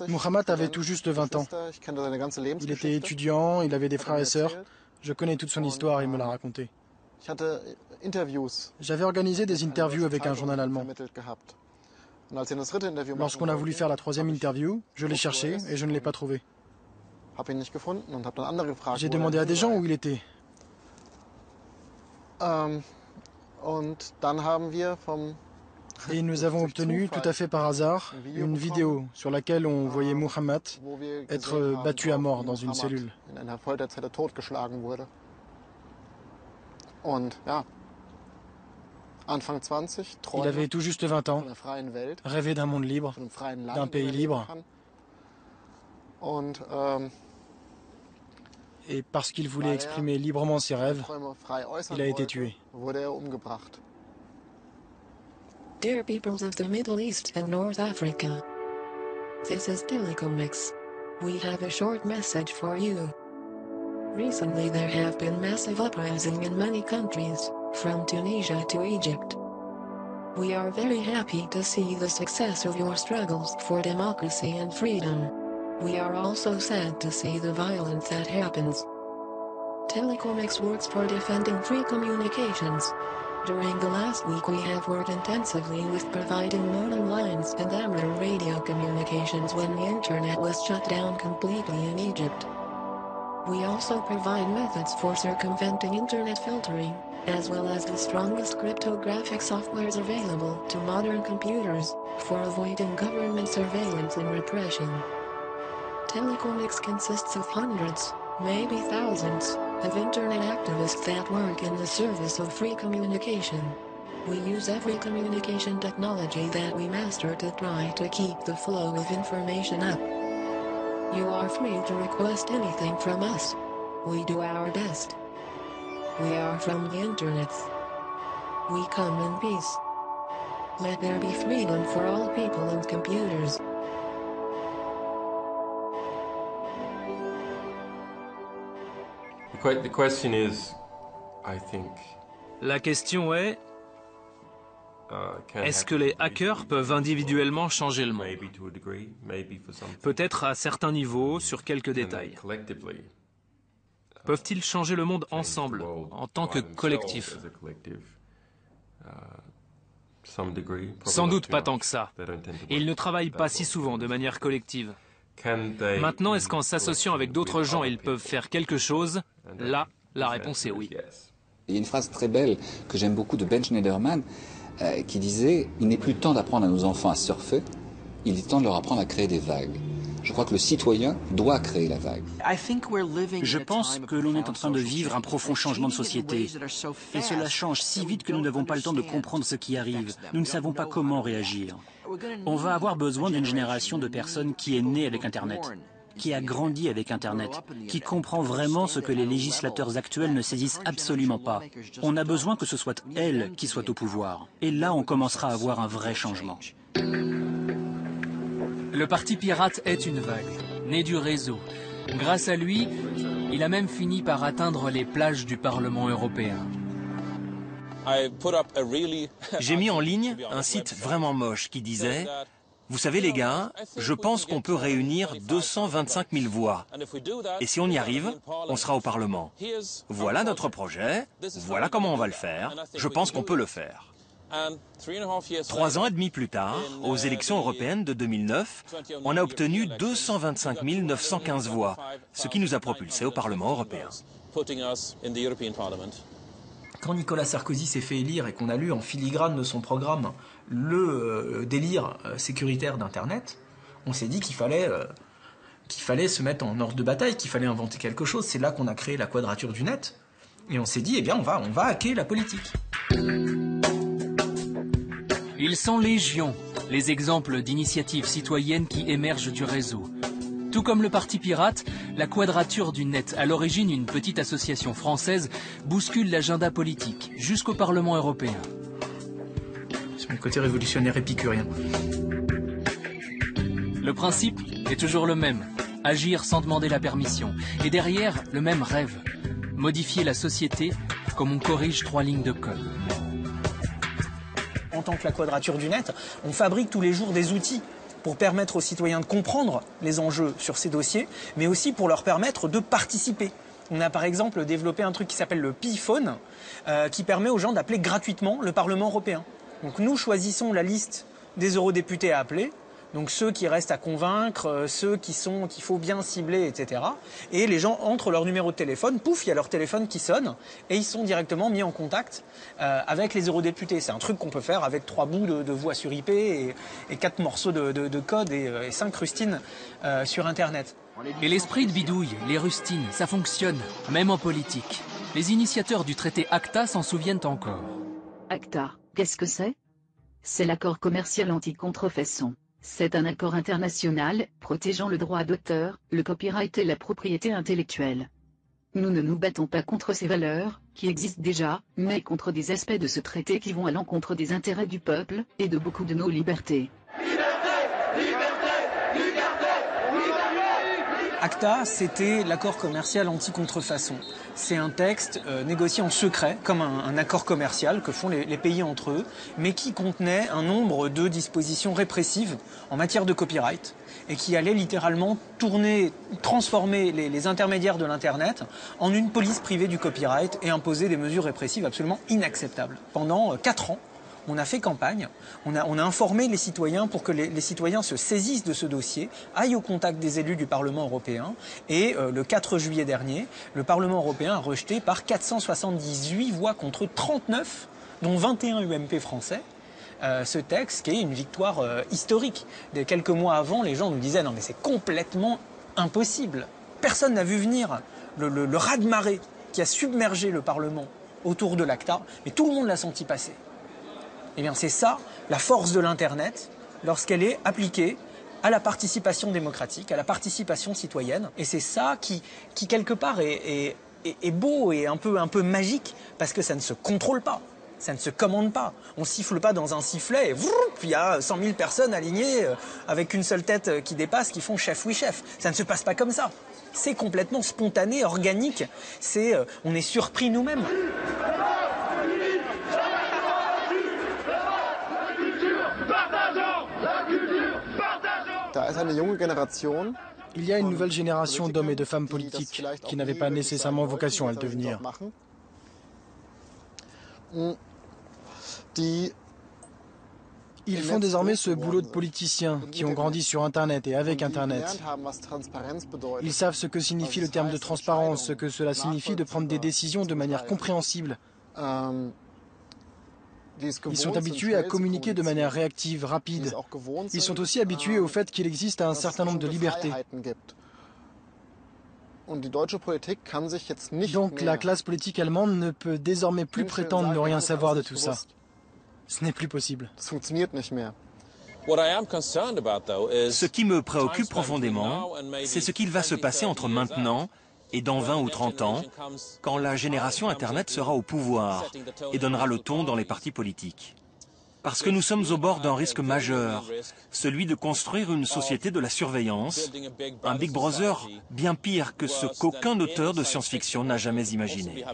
Muhammad avait tout juste 20 ans. Il était étudiant, il avait des frères et sœurs. Je connais toute son histoire, il me l'a raconté. J'avais organisé des interviews avec un journal allemand. Lorsqu'on a voulu faire la troisième interview, je l'ai cherché et je ne l'ai pas trouvé. J'ai demandé à des gens où il était. Et nous avons obtenu, tout à fait par hasard, une vidéo sur laquelle on voyait Muhammad être battu à mort dans une cellule. Il avait tout juste 20 ans, rêvait d'un monde libre, d'un pays libre. Et parce qu'il voulait exprimer librement ses rêves, il a été tué. Dear peoples of the Middle East and North Africa, this is Telecomix. We have a short message for you. Recently there have been massive uprisings in many countries, from Tunisia to Egypt. We are very happy to see the success of your struggles for democracy and freedom. We are also sad to see the violence that happens. Telecomix works for defending free communications. During the last week we have worked intensively with providing modem lines and amateur radio communications when the internet was shut down completely in Egypt. We also provide methods for circumventing internet filtering, as well as the strongest cryptographic softwares available to modern computers, for avoiding government surveillance and repression. Telecomix consists of hundreds, maybe thousands, of internet activists that work in the service of free communication. We use every communication technology that we master to try to keep the flow of information up. You are free to request anything from us. We do our best. We are from the internet. We come in peace. Let there be freedom for all people and computers. The question is, I think, la question est, est-ce que les hackers peuvent individuellement changer le monde? Peut-être à certains niveaux, sur quelques détails. Peuvent-ils changer le monde ensemble, en tant que collectif? Sans doute pas tant que ça. Et ils ne travaillent pas si souvent de manière collective. Maintenant, est-ce qu'en s'associant avec d'autres gens, ils peuvent faire quelque chose? Là, la réponse est oui. Il y a une phrase très belle que j'aime beaucoup de Ben Schneiderman qui disait « Il n'est plus temps d'apprendre à nos enfants à surfer, il est temps de leur apprendre à créer des vagues ». Je crois que le citoyen doit créer la vague. Je pense que l'on est en train de vivre un profond changement de société. Et cela change si vite que nous n'avons pas le temps de comprendre ce qui arrive. Nous ne savons pas comment réagir. On va avoir besoin d'une génération de personnes qui est née avec Internet, qui a grandi avec Internet, qui comprend vraiment ce que les législateurs actuels ne saisissent absolument pas. On a besoin que ce soit elles qui soient au pouvoir. Et là, on commencera à avoir un vrai changement. Le Parti pirate est une vague, née du réseau. Grâce à lui, il a même fini par atteindre les plages du Parlement européen. J'ai mis en ligne un site vraiment moche qui disait « Vous savez les gars, je pense qu'on peut réunir 225 000 voix. Et si on y arrive, on sera au Parlement. Voilà notre projet, voilà comment on va le faire, je pense qu'on peut le faire. » 3 ans et demi plus tard, aux élections européennes de 2009, on a obtenu 225 915 voix, ce qui nous a propulsés au Parlement européen. Quand Nicolas Sarkozy s'est fait élire et qu'on a lu en filigrane de son programme le délire sécuritaire d'Internet, on s'est dit qu'il fallait se mettre en ordre de bataille, qu'il fallait inventer quelque chose. C'est là qu'on a créé la Quadrature du Net. Et on s'est dit, eh bien, on va hacker la politique. Ils sont légion, les exemples d'initiatives citoyennes qui émergent du réseau. Tout comme le Parti pirate, la Quadrature du Net, à l'origine une petite association française, bouscule l'agenda politique jusqu'au Parlement européen. C'est mon côté révolutionnaire épicurien. Le principe est toujours le même, agir sans demander la permission. Et derrière, le même rêve, modifier la société comme on corrige 3 lignes de code. En tant que la Quadrature du Net, on fabrique tous les jours des outils pour permettre aux citoyens de comprendre les enjeux sur ces dossiers, mais aussi pour leur permettre de participer. On a par exemple développé un truc qui s'appelle le Pi-phone, qui permet aux gens d'appeler gratuitement le Parlement européen. Donc nous choisissons la liste des eurodéputés à appeler, donc ceux qui restent à convaincre, ceux qu'il faut bien cibler, etc. Et les gens entrent leur numéro de téléphone, pouf, il y a leur téléphone qui sonne, et ils sont directement mis en contact avec les eurodéputés. C'est un truc qu'on peut faire avec 3 bouts de voix sur IP et 4 morceaux de code et 5 rustines sur Internet. Et l'esprit de bidouille, les rustines, ça fonctionne, même en politique. Les initiateurs du traité ACTA s'en souviennent encore. ACTA, qu'est-ce que c'est? C'est l'accord commercial anti-contrefaçon. C'est un accord international protégeant le droit d'auteur, le copyright et la propriété intellectuelle. Nous ne nous battons pas contre ces valeurs, qui existent déjà, mais contre des aspects de ce traité qui vont à l'encontre des intérêts du peuple, et de beaucoup de nos libertés. ACTA, c'était l'accord commercial anti-contrefaçon. C'est un texte négocié en secret, comme un accord commercial que font les pays entre eux, mais qui contenait un nombre de dispositions répressives en matière de copyright et qui allait littéralement transformer les intermédiaires de l'Internet en une police privée du copyright et imposer des mesures répressives absolument inacceptables. Pendant 4 ans, on a fait campagne, on a informé les citoyens pour que les citoyens se saisissent de ce dossier, aillent au contact des élus du Parlement européen. Et le 4 juillet dernier, le Parlement européen a rejeté par 478 voix contre 39, dont 21 UMP français, ce texte qui est une victoire historique. Quelques mois avant, les gens nous disaient « Non mais c'est complètement impossible ». Personne n'a vu venir le raz-de-marée qui a submergé le Parlement autour de l'ACTA, mais tout le monde l'a senti passer. Eh bien, c'est ça, la force de l'Internet, lorsqu'elle est appliquée à la participation démocratique, à la participation citoyenne. Et c'est ça qui quelque part, est beau et un peu magique, parce que ça ne se contrôle pas, ça ne se commande pas. On siffle pas dans un sifflet et il y a 100 000 personnes alignées avec une seule tête qui dépasse, qui font chef oui chef. Ça ne se passe pas comme ça. C'est complètement spontané, organique. On est surpris nous-mêmes. Il y a une nouvelle génération d'hommes et de femmes politiques qui n'avaient pas nécessairement vocation à le devenir. Ils font désormais ce boulot de politiciens qui ont grandi sur Internet et avec Internet. Ils savent ce que signifie le terme de transparence, ce que cela signifie de prendre des décisions de manière compréhensible. Ils sont habitués à communiquer de manière réactive, rapide. Ils sont aussi habitués au fait qu'il existe un certain nombre de libertés. Donc la classe politique allemande ne peut désormais plus prétendre ne rien savoir de tout ça. Ce n'est plus possible. Ce qui me préoccupe profondément, c'est ce qu'il va se passer entre maintenant et dans 20 ou 30 ans, quand la génération Internet sera au pouvoir et donnera le ton dans les partis politiques. Parce que nous sommes au bord d'un risque majeur, celui de construire une société de la surveillance, un Big Brother bien pire que ce qu'aucun auteur de science-fiction n'a jamais imaginé.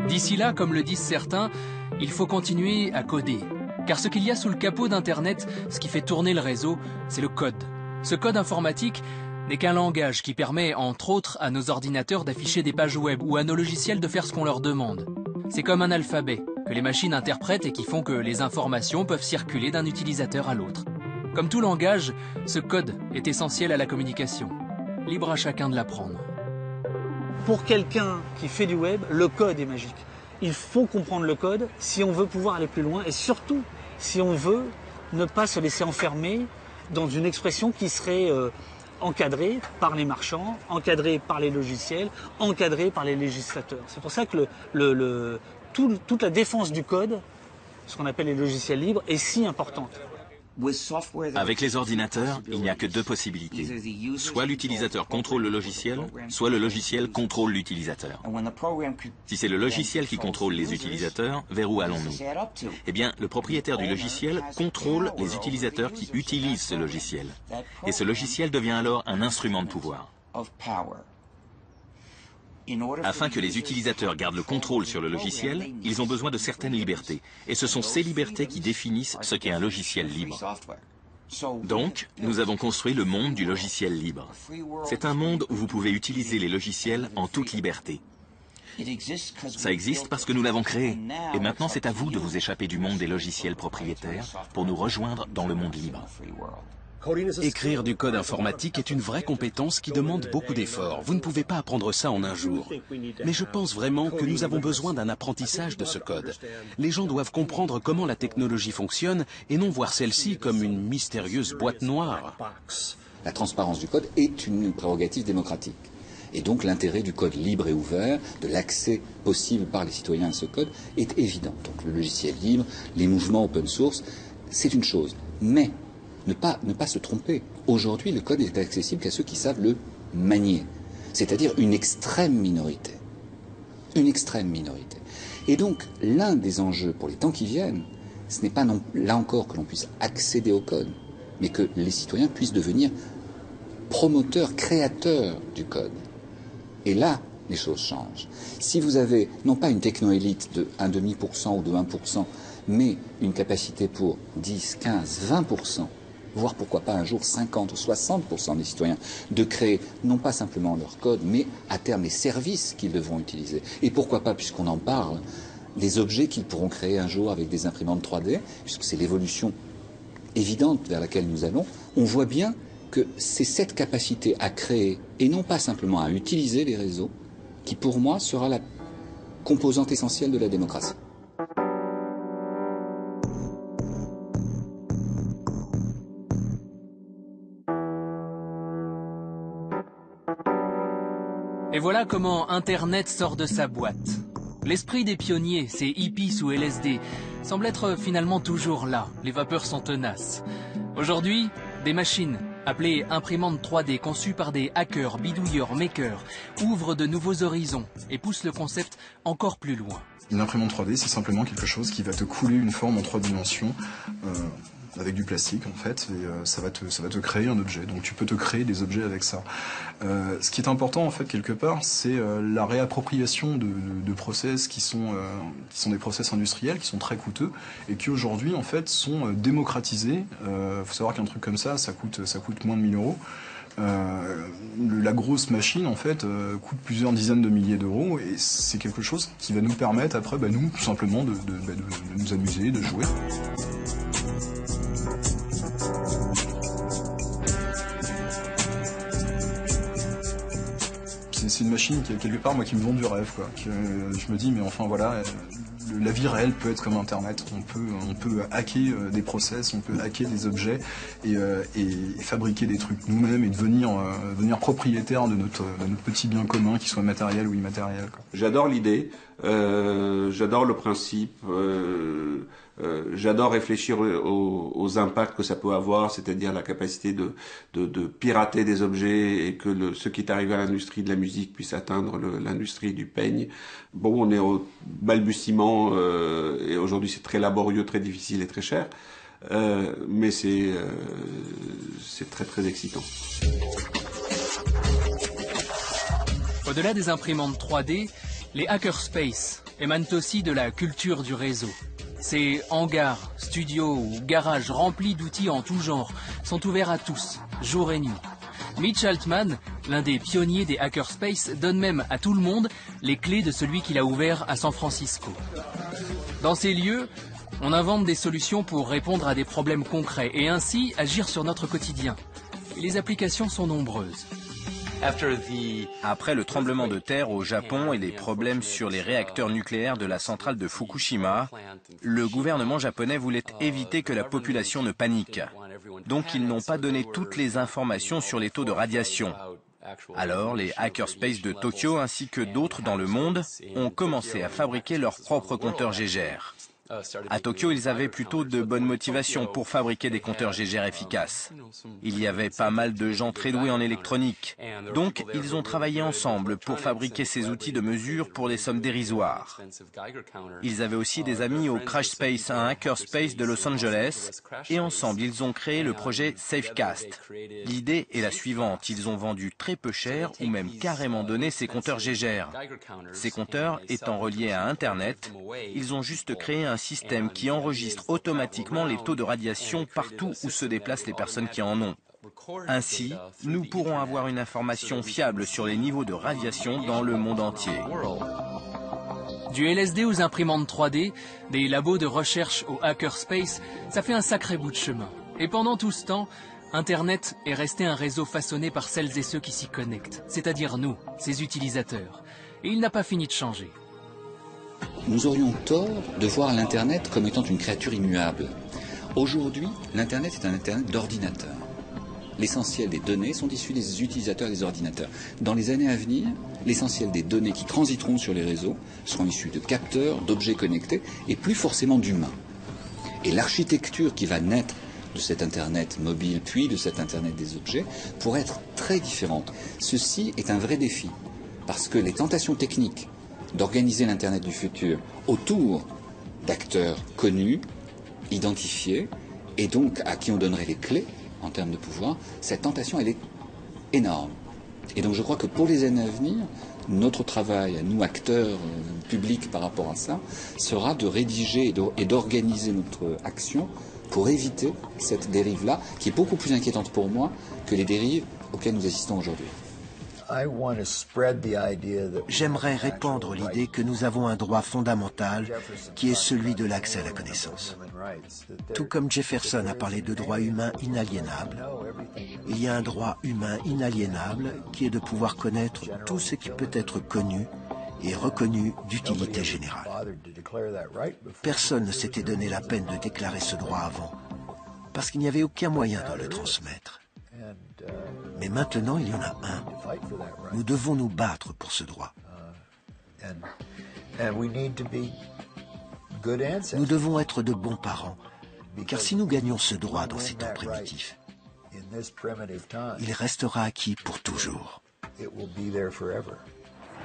D'ici là, comme le disent certains, il faut continuer à coder. Car ce qu'il y a sous le capot d'Internet, ce qui fait tourner le réseau, c'est le code. Ce code informatique n'est qu'un langage qui permet, entre autres, à nos ordinateurs d'afficher des pages web ou à nos logiciels de faire ce qu'on leur demande. C'est comme un alphabet que les machines interprètent et qui font que les informations peuvent circuler d'un utilisateur à l'autre. Comme tout langage, ce code est essentiel à la communication. Libre à chacun de l'apprendre. Pour quelqu'un qui fait du web, le code est magique. Il faut comprendre le code si on veut pouvoir aller plus loin et surtout si on veut ne pas se laisser enfermer dans une expression qui serait encadrée par les marchands, encadrée par les logiciels, encadrée par les législateurs. C'est pour ça que toute la défense du code, ce qu'on appelle les logiciels libres, est si importante. Avec les ordinateurs, il n'y a que deux possibilités. Soit l'utilisateur contrôle le logiciel, soit le logiciel contrôle l'utilisateur. Si c'est le logiciel qui contrôle les utilisateurs, vers où allons-nous? Eh bien, le propriétaire du logiciel contrôle les utilisateurs qui utilisent ce logiciel. Et ce logiciel devient alors un instrument de pouvoir. Afin que les utilisateurs gardent le contrôle sur le logiciel, ils ont besoin de certaines libertés. Et ce sont ces libertés qui définissent ce qu'est un logiciel libre. Donc, nous avons construit le monde du logiciel libre. C'est un monde où vous pouvez utiliser les logiciels en toute liberté. Ça existe parce que nous l'avons créé. Et maintenant, c'est à vous de vous échapper du monde des logiciels propriétaires pour nous rejoindre dans le monde libre. Écrire du code informatique est une vraie compétence qui demande beaucoup d'efforts. Vous ne pouvez pas apprendre ça en un jour. Mais je pense vraiment que nous avons besoin d'un apprentissage de ce code. Les gens doivent comprendre comment la technologie fonctionne et non voir celle-ci comme une mystérieuse boîte noire. La transparence du code est une prérogative démocratique. Et donc l'intérêt du code libre et ouvert, de l'accès possible par les citoyens à ce code, est évident. Donc le logiciel libre, les mouvements open source, c'est une chose. Mais ne pas se tromper. Aujourd'hui, le code est accessible qu'à ceux qui savent le manier, c'est-à-dire une extrême minorité. une extrême minorité. Et donc, l'un des enjeux pour les temps qui viennent, ce n'est pas non, là encore que l'on puisse accéder au code, mais que les citoyens puissent devenir promoteurs, créateurs du code. Et là, les choses changent. Si vous avez, non pas une techno-élite de 0,5% ou de 1%, mais une capacité pour 10, 15, 20%, voire pourquoi pas un jour 50 ou 60% des citoyens, de créer non pas simplement leur code, mais à terme les services qu'ils devront utiliser. Et pourquoi pas, puisqu'on en parle, les objets qu'ils pourront créer un jour avec des imprimantes 3D, puisque c'est l'évolution évidente vers laquelle nous allons, on voit bien que c'est cette capacité à créer, et non pas simplement à utiliser les réseaux, qui pour moi sera la composante essentielle de la démocratie. Et voilà comment Internet sort de sa boîte. L'esprit des pionniers, ces hippies sous LSD, semble être finalement toujours là. Les vapeurs sont tenaces. Aujourd'hui, des machines, appelées imprimantes 3D, conçues par des hackers, bidouilleurs, makers, ouvrent de nouveaux horizons et poussent le concept encore plus loin. Une imprimante 3D, c'est simplement quelque chose qui va te couler une forme en 3 dimensions, avec du plastique en fait, et ça va te créer un objet. Donc tu peux te créer des objets avec ça. Ce qui est important en fait quelque part, c'est la réappropriation de process qui sont des process industriels, qui sont très coûteux et qui aujourd'hui en fait sont démocratisés. Faut savoir qu'un truc comme ça coûte moins de 1 000 euros. La grosse machine en fait coûte plusieurs dizaines de milliers d'euros et c'est quelque chose qui va nous permettre après nous tout simplement de nous amuser, de jouer. C'est une machine qui quelque part moi qui me vend du rêve quoi. Je me dis mais enfin voilà, la vie réelle peut être comme Internet. On peut hacker des process, on peut hacker des objets et fabriquer des trucs nous-mêmes et devenir propriétaire de notre petit bien commun, qu'il soit matériel ou immatériel. J'adore l'idée, j'adore le principe, j'adore réfléchir aux impacts que ça peut avoir, c'est-à-dire la capacité de pirater des objets et que ce qui est arrivé à l'industrie de la musique puisse atteindre l'industrie du peigne. Bon, on est au balbutiement et aujourd'hui c'est très laborieux, très difficile et très cher, mais c'est très très excitant. Au-delà des imprimantes 3D, les hackerspaces émanent aussi de la culture du réseau. Ces hangars, studios ou garages remplis d'outils en tout genre sont ouverts à tous, jour et nuit. Mitch Altman, l'un des pionniers des hackerspaces, donne même à tout le monde les clés de celui qu'il a ouvert à San Francisco. Dans ces lieux, on invente des solutions pour répondre à des problèmes concrets et ainsi agir sur notre quotidien. Et les applications sont nombreuses. Après le tremblement de terre au Japon et les problèmes sur les réacteurs nucléaires de la centrale de Fukushima, le gouvernement japonais voulait éviter que la population ne panique. Donc ils n'ont pas donné toutes les informations sur les taux de radiation. Alors les hackerspaces de Tokyo ainsi que d'autres dans le monde ont commencé à fabriquer leurs propres compteurs Gégère. À Tokyo, ils avaient plutôt de bonnes motivations pour fabriquer des compteurs Gégère efficaces. Il y avait pas mal de gens très doués en électronique. Donc, ils ont travaillé ensemble pour fabriquer ces outils de mesure pour des sommes dérisoires. Ils avaient aussi des amis au Crashspace, un hackerspace de Los Angeles, et ensemble, ils ont créé le projet Safecast. L'idée est la suivante, ils ont vendu très peu cher ou même carrément donné ces compteurs Gégère. Ces compteurs étant reliés à Internet, ils ont juste créé un système qui enregistre automatiquement les taux de radiation partout où se déplacent les personnes qui en ont. Ainsi, nous pourrons avoir une information fiable sur les niveaux de radiation dans le monde entier. Du LSD aux imprimantes 3D, des labos de recherche au hackerspace, ça fait un sacré bout de chemin. Et pendant tout ce temps, Internet est resté un réseau façonné par celles et ceux qui s'y connectent, c'est-à-dire nous, ses utilisateurs. Et il n'a pas fini de changer. Nous aurions tort de voir l'Internet comme étant une créature immuable. Aujourd'hui, l'Internet est un Internet d'ordinateurs. L'essentiel des données sont issues des utilisateurs des ordinateurs. Dans les années à venir, l'essentiel des données qui transiteront sur les réseaux seront issues de capteurs, d'objets connectés et plus forcément d'humains. Et l'architecture qui va naître de cet Internet mobile puis de cet Internet des objets pourrait être très différente. Ceci est un vrai défi parce que les tentations techniques d'organiser l'Internet du futur autour d'acteurs connus, identifiés, et donc à qui on donnerait les clés en termes de pouvoir, cette tentation, elle est énorme. Et donc je crois que pour les années à venir, notre travail, nous acteurs publics par rapport à ça, sera de rédiger et d'organiser notre action pour éviter cette dérive-là, qui est beaucoup plus inquiétante pour moi que les dérives auxquelles nous assistons aujourd'hui. J'aimerais répandre l'idée que nous avons un droit fondamental qui est celui de l'accès à la connaissance. Tout comme Jefferson a parlé de droit humain inaliénable, il y a un droit humain inaliénable qui est de pouvoir connaître tout ce qui peut être connu et reconnu d'utilité générale. Personne ne s'était donné la peine de déclarer ce droit avant, parce qu'il n'y avait aucun moyen de le transmettre. Mais maintenant, il y en a un. Nous devons nous battre pour ce droit. Nous devons être de bons parents, car si nous gagnons ce droit dans ces temps primitifs, il restera acquis pour toujours.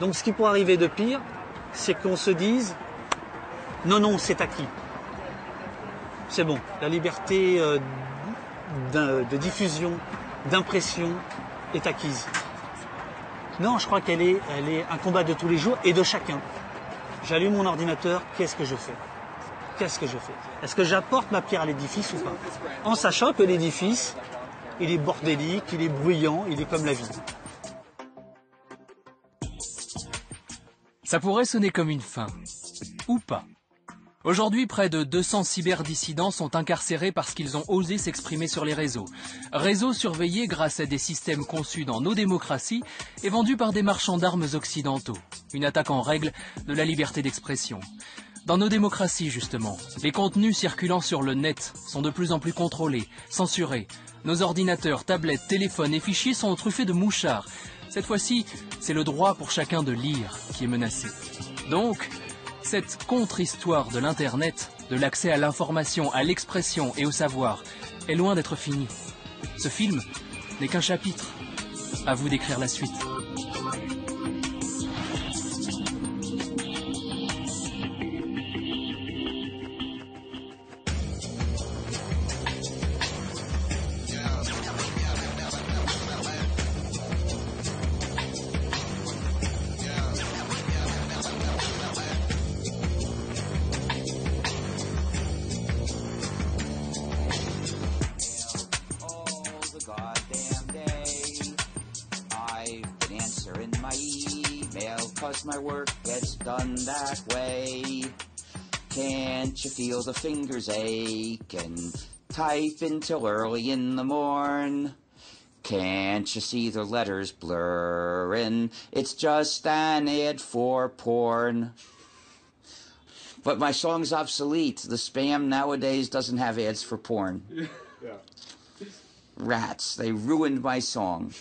Donc ce qui pourrait arriver de pire, c'est qu'on se dise « Non, non, c'est acquis. C'est bon, la liberté de diffusion, d'impression est acquise. » Non, je crois qu'elle est un combat de tous les jours et de chacun. J'allume mon ordinateur, qu'est-ce que je fais? Qu'est-ce que je fais? Est-ce que j'apporte ma pierre à l'édifice ou pas? En sachant que l'édifice, il est bordélique, il est bruyant, il est comme la vie. Ça pourrait sonner comme une fin, ou pas. Aujourd'hui, près de 200 cyberdissidents sont incarcérés parce qu'ils ont osé s'exprimer sur les réseaux. Réseaux surveillés grâce à des systèmes conçus dans nos démocraties et vendus par des marchands d'armes occidentaux. Une attaque en règle de la liberté d'expression. Dans nos démocraties, justement, les contenus circulant sur le net sont de plus en plus contrôlés, censurés. Nos ordinateurs, tablettes, téléphones et fichiers sont truffés de mouchards. Cette fois-ci, c'est le droit pour chacun de lire qui est menacé. Donc, cette contre-histoire de l'Internet, de l'accès à l'information, à l'expression et au savoir, est loin d'être finie. Ce film n'est qu'un chapitre. À vous d'écrire la suite. My work gets done that way. Can't you feel the fingers ache and type until early in the morn? Can't you see the letters blurring? It's just an ad for porn. But my song's obsolete. The spam nowadays doesn't have ads for porn. Rats, they ruined my song.